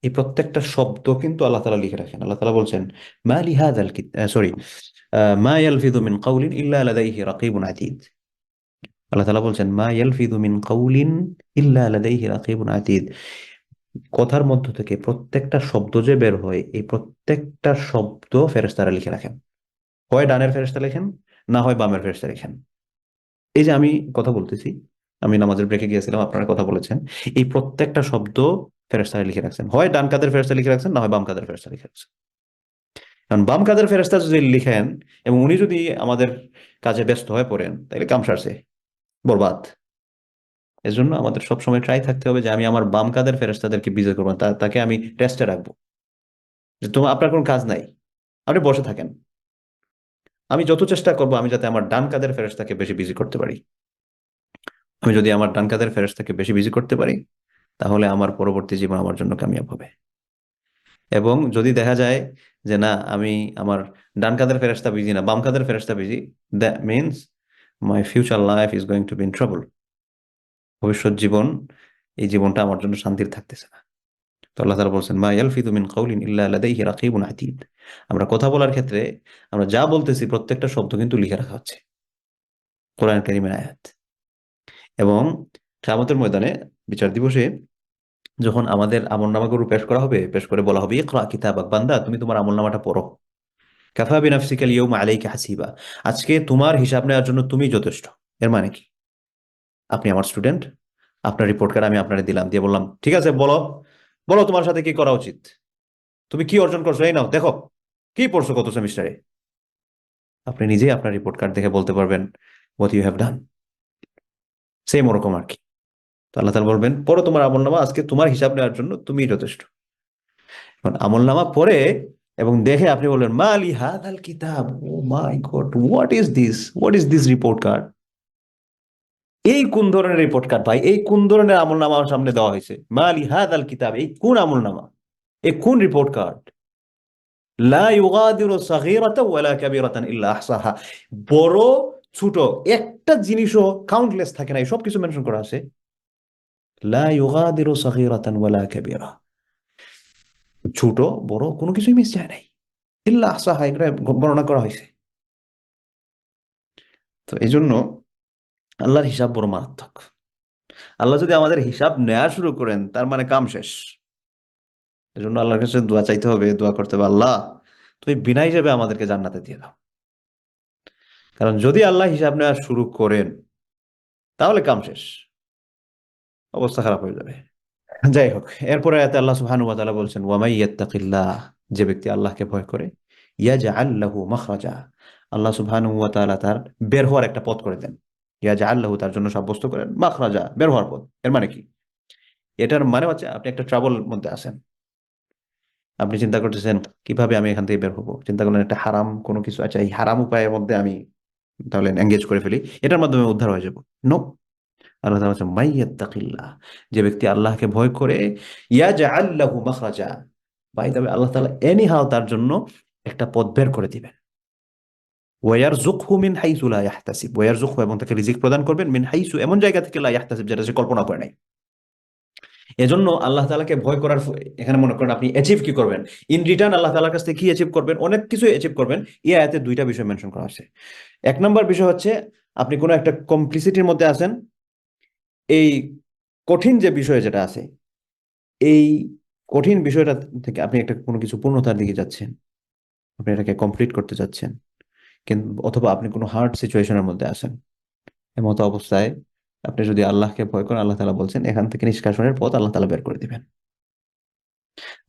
[SPEAKER 2] এই প্রত্যেকটা শব্দ কিন্তু আল্লাহ তাআলা লিখে রাখেন। আল্লাহ তাআলা বলছেন, মা লিহাযাল সরি, মা ইয়ালফিযু মিন কাওলিন ইল্লা লাদাইহি রাকীবুন আতীদ। আল্লাহ তাআলা বলছেন, মা ইয়ালফিযু মিন কাওলিন ইল্লা লাদাইহি রাকীবুন আতীদ। কথার মধ্য থেকে প্রত্যেকটা শব্দ যে বের হয়, এই প্রত্যেকটা শব্দ ফেরেশতারা লিখে রাখেন। হয় ডানের ফেরেশতা লেখেন, না হয় বামের ফেরেশতা লেখেন। এই যে আমি কথা বলতেছি, আমি নামাজের ব্রেকে গিয়েছিলাম, আপনারা কথা বলেছেন, এই প্রত্যেকটা শব্দ ফেরেশতারা লিখে রাখছেন। হয় ডান কাদের ফেরেশতা লিখে রাখছেন, না হয় বাম কাদের ফেরেশতা লিখে রাখছেন। কারণ বাম কাদের ফেরেশতা যদি লিখেন এবং উনি যদি আমাদের কাজে ব্যস্ত হয়ে পড়েন, তাহলে কাম সারছে, বরবাদ। এজন্য আমাদের সবসময় ট্রাই থাকতে হবে যে আমি আমার বাম কাদের ফেরেশতাদেরকে বিজয় করবো, তাকে আমি রেস্টে রাখবো, যে তোমার আপনার কোনো কাজ নাই, আপনি বসে থাকেন। আমি যত চেষ্টা করবো আমি যাতে আমার ডান কাদের ফেরেশতাকে বেশি বিজি করতে পারি। আমি যদি আমার ডান কাদের ফেরেশতাকে বেশি বিজি করতে পারি তাহলে আমার পরবর্তী জীবন আমার জন্য কামিয়াব হবে। এবং যদি দেখা যায় যে না, আমি আমার ডান কাদের ফেরেশতা বিজি না, বাম কাদের ফেরেশতা busy, that means my future life is going to be in trouble. ভবিষ্যৎ জীবন, এই জীবনটা আমার জন্য শান্তির থাকতেছে না। তো আল্লাহ তাআলা বলছেন, মা ইয়ালফিযু মিন কাওলিন ইল্লা লাদাইহি রাকীবুন আতীদ। আমরা কথা বলার ক্ষেত্রে আমরা যা বলতেছি প্রত্যেকটা শব্দ কিন্তু লিখে রাখা হচ্ছে, কোরআন কারীমের আয়াত। এবং কিয়ামতের ময়দানে, বিচার দিবসে, যখন আমাদের আমলনামাগুলো পেশ করা হবে, পেশ করে বলা হবে, ইকরা কিতাবাক, বান্দা তুমি তোমার আমলনামাটা পড়ো, কাফা বিনাফসিকাল ইয়াউমা আলাইকা হাসিবা, আজকে তোমার হিসাব নেওয়ার জন্য তুমি যথেষ্ট। এর মানে কি? আপনি আমার স্টুডেন্ট, আপনার রিপোর্ট কার্ড আমি আপনারে দিলাম, দিয়ে বললাম, ঠিক আছে বলো, বলো তোমার সাথে কি করা উচিত, তুমি কি অর্জন করছো, এই নাও দেখো, কি পড়ছো গত সেমিস্টারে। আপনি নিজেই আপনার রিপোর্ট কার্ড দেখে বলতে পারবেন what you have done. Same ওরকম আর কি। তো আল্লাহ তাআলা বলবেন, পড়ো তোমার আমলনামা, আজকে তোমার হিসাব নেওয়ার জন্য তুমিই যথেষ্ট। এখন আমলনামা পড়ে এবং দেখে আপনি বলবেন, মা আলি হাদাল কিতাব, oh my god, what is this report card. এই কোন ধরনের রিপোর্ট কার্ড ভাই, এই কোন ধরনের আমলনামা আমার সামনে দেওয়া হয়েছে, মা আলি হাদাল কিতাব, এই কোন আমলনামা, এই কোন রিপোর্ট কার্ড। লা ইউগাদিরু সাগীরাতান ওয়ালা কাবীরাতান ইল্লা আহসাহা। বড় ছোট একটা জিনিসও কাউন্টলেস থাকে না, সবকিছু মেনশন করা আছে। লা ইউগাদিরু সাগীরাতান ওয়ালা কাবীরা, ছোট বড় কোনো কিছুই মিস যায় নাই, ইল্লা আহসাহা, এটা বর্ণনা করা হয়েছে। তো এই জন্য আল্লাহর হিসাব বড় মারাত্মক। আল্লাহ যদি আমাদের হিসাব নেওয়া শুরু করেন, তার মানে কাম শেষ। এই জন্য আল্লাহর কাছে দোয়া চাইতে হবে, দোয়া করতে হবে, আল্লাহ তুমি বিনা হিসাবে আমাদেরকে জান্নাতে দিয়ে দাও। কারণ যদি আল্লাহ হিসাব নেওয়া শুরু করেন, তাহলে কাম শেষ, অবস্থা খারাপ হয়ে যাবে। যাই হোক, এরপরে আয়াতে আল্লাহ সুবহানাহু ওয়া তাআলা বলছেন, ওয়া মাই ইয়াত্তাকিল্লাহ, যে ব্যক্তি আল্লাহকে ভয় করে, ইয়াজআল লাহু মাখরাজা, আল্লাহ সুবহানাহু ওয়া তাআলা তার বের হওয়ার একটা পথ করে দেন। ইয়াজআল লাহু, তার জন্য সাব্যস্ত করেন, মাখরাজা, বের হওয়ার পথ। এর মানে কি? এটার মানে হচ্ছে আপনি একটা ট্রাবল মধ্যে আছেন, আপনি চিন্তা করতেছেন কিভাবে আমি এখান থেকে বের হবো, চিন্তা করলেন একটা হারাম কোনো কিছু, আচ্ছা এই হারাম উপায়ের মধ্যে আমি তাহলে এঙ্গেজ করে ফেলি, এটার মাধ্যমে উদ্ধার হয়ে যাবো। নো, আল্লাহ তাআলা বলছেন মাইয়াত্তাকিল্লাহ, যে ব্যক্তি আল্লাহকে ভয় করে, ইয়াজআল লাহু মাখরাজা, বাই দ্য ওয়ে আল্লাহ তাআলা এনি হাউ তার জন্য একটা পথ বের করে দিবেন। ওয়ারযুকহু মিন হাইসু লা ইয়াহতাসিব, ওয়ারযুকহু, এবং তাকে রিজিক প্রদান করবেন, মিন হাইসু, এমন জায়গা থেকে, লা ইয়াহতাসিব, যেটা সে কল্পনা করে নাই। এজন্য আল্লাহ তাআলাকে ভয় করার এখানে মনে করেন আপনি অ্যাচিভ কি করবেন, ইন রিটার্ন আল্লাহ তাআলার কাছ থেকে কি অ্যাচিভ করবেন, অনেক কিছু অ্যাচিভ করবেন। এই আয়াতে দুইটা বিষয় মেনশন করা আছে। এক নম্বর বিষয় হচ্ছে, আপনি কোনো একটা কমপ্লিসিটির মধ্যে আছেন, এই কঠিন যে বিষয় যেটা আছে, এই কঠিন বিষয়টা থেকে আপনি একটা কোনো কিছু পূর্ণতার দিকে যাচ্ছেন, আপনি এটাকে কমপ্লিট করতে যাচ্ছেন, কিন্তু অথবা আপনি কোনো হার্ড সিচুয়েশনের মধ্যে আছেন। এমতো অবস্থায় আপনি যদি আল্লাহকে ভয় করেন, আল্লাহ তাআলা বলছেন এখান থেকে নিষ্কাশনের পথ আল্লাহ তাআলা বের করে দিবেন।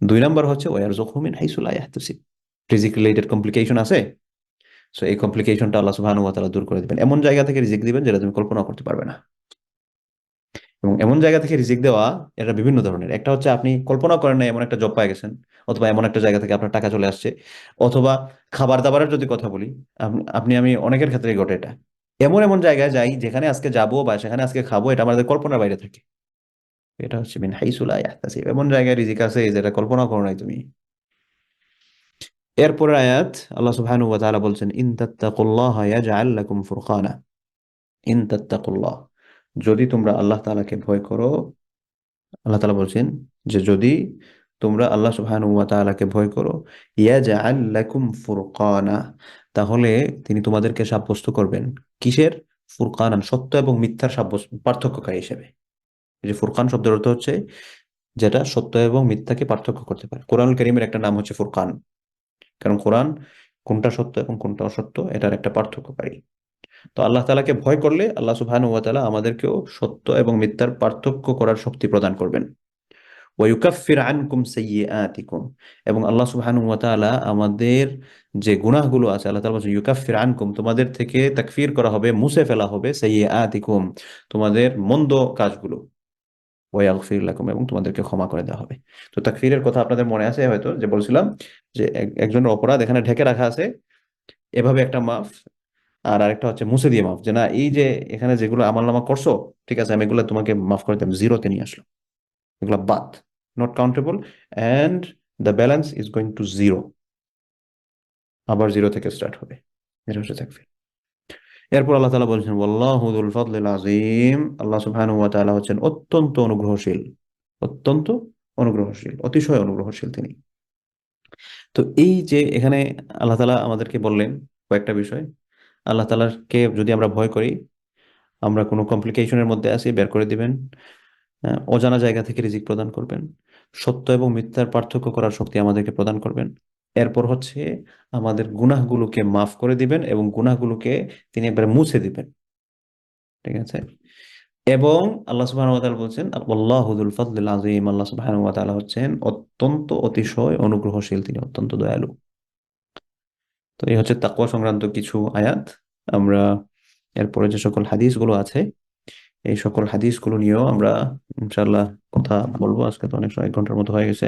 [SPEAKER 2] দুই নাম্বার হচ্ছে ওয়ারযুকহু মিন হাইসু লা ইয়াহতাসিব, রিজিক রিলেটেড কমপ্লিকেশন আছে, সো এই কমপ্লিকেশনটা আল্লাহ সুবহানাহু ওয়া তাআলা দূর করে দিবেন, এমন জায়গা থেকে রিজিক দিবেন যেটা তুমি কল্পনা করতে পারবে না। এবং এমন জায়গা থেকে রিজিক দেওয়া, এটা বিভিন্ন ধরনের। একটা হচ্ছে আপনি কল্পনা করেন না এমন একটা জব পাই গেছেন, অথবা এমন একটা জায়গা থেকে আপনার টাকা চলে আসছে, অথবা খাবার দাবারের যদি কথা বলি, আমি অনেকের ক্ষেত্রেই ঘটে এটা। এমন এমন জায়গায় যাই যেখানে আজকে যাব বা সেখানে আজকে খাবো, এটা আমাদের কল্পনার বাইরে থাকে। এটা হচ্ছে মিন হাইসু লা ইয়াহতাসিব, এমন জায়গায় রিজিক আছে যেটা কল্পনা করো নাই তুমি। এরপরের আয়াত আল্লাহ সুবহানাহু ওয়া তাআলা বলছেন, ইন তাত্তাকুল্লাহা ইয়াজআল লাকুম ফুরকানা, ইন তাত্তাকুল্লাহ, যদি তোমরা আল্লাহ তাআলাকে ভয় করো, আল্লাহ তাআলা বলছেন যে যদি তোমরা আল্লাহ সুবহানাহু ওয়া তাআলাকে ভয় করো, ইয়াজআল লাকুম ফুরকানা, তাহলে তিনি তোমাদেরকে সাব্যস্ত করবেন কিসের? ফুরকানান, সত্য এবং মিথ্যার সাব্যস্ত পার্থক্যকারী হিসেবে। এই যে ফুরকান শব্দের অর্থ হচ্ছে যেটা সত্য এবং মিথ্যাকে পার্থক্য করতে পারে। কোরআনুল কারীমের একটা নাম হচ্ছে ফুরকান, কারণ কোরআন কোনটা সত্য এবং কোনটা অসত্য এটার একটা পার্থক্যকারী। তো আল্লাহ তাআলাকে ভয় করলে আল্লাহ সুবহানাহু ওয়া তাআলা আমাদেরকেও সত্য এবং মিথ্যার পার্থক্য করার শক্তি প্রদান করবেন। ওয়া ইউকাফির আনকুম সাইয়্যাতিকুম, এবং আল্লাহ সুবহানাহু ওয়া তাআলা আমাদের যে গুনাহগুলো আছে, আল্লাহ তাআলা বলছেন ইউকাফির আনকুম, তোমাদের থেকে তাকফির করা হবে, মুছে ফেলা হবে, সাইয়্যাতিকুম, তোমাদের মন্দ কাজগুলো, ওয়া ইয়াগফির লাকুম, এবং তোমাদেরকে ক্ষমা করে দেওয়া হবে। তো তাকফিরের কথা আপনাদের মনে আছে হয়তো, যে বলছিলাম যে একজনের অপরাধ এখানে ঢেকে রাখা আছে, এভাবে একটা মাফ, আর আরেকটা হচ্ছে মুছে দিয়ে মাফ, যে না এই যে এখানে যেগুলো আমলনামা করছো, ঠিক আছে আমি এগুলো তোমাকে মাফ করে দিলাম, জিরোতে নিয়ে আসলাম, এগুলো বাদ, not countable, and the balance is going to zero, আবার জিরো থেকে স্টার্ট হবে। এটা হচ্ছে তাকফীর। এরপর আল্লাহ তাআলা বলছেন ওয়াল্লাহু যুল ফাদলিল আযীম, আল্লাহ সুবহানাহু ওয়া তাআলা হচ্ছেন অত্যন্ত অনুগ্রহশীল, অত্যন্ত অনুগ্রহশীল, অতিশয় অনুগ্রহশীল তিনি। তো এই যে এখানে আল্লাহ তাআলা আমাদেরকে বললেন কয়েকটা বিষয়, আল্লাহ তাআলাকে যদি আমরা ভয় করি, আমরা কোনো কমপ্লিকেশনের মধ্যে আছি, বের করে দিবেন, অজানা জায়গা থেকে রিজিক প্রদান করবেন, সত্য এবং মিথ্যার পার্থক্য করার শক্তি আমাদেরকে প্রদান করবেন। এরপর হচ্ছে আমাদের গুনাহগুলোকে মাফ করে দিবেন এবং গুনাহগুলোকে তিনি একবারে মুছে দিবেন, ঠিক আছে। এবং আল্লাহ সুবহানাহু ওয়া তাআলা বলছেন আল্লাহু যুল ফাদলিল আযীম, আল্লাহ সুবহানাহু ওয়া তাআলা হচ্ছেন অত্যন্ত অতিশয় অনুগ্রহশীল, তিনি অত্যন্ত দয়ালু। তো এই হচ্ছে তাকওয়া সংক্রান্ত কিছু আয়াত। আমরা এরপরে যে সকল হাদিসগুলো আছে এই সকল হাদিসগুলো নিয়েও আমরা ইনশাআল্লাহ কথা বলবো। আজকে তো অনেক সময় 1 ঘন্টার মতো হয়ে গেছে।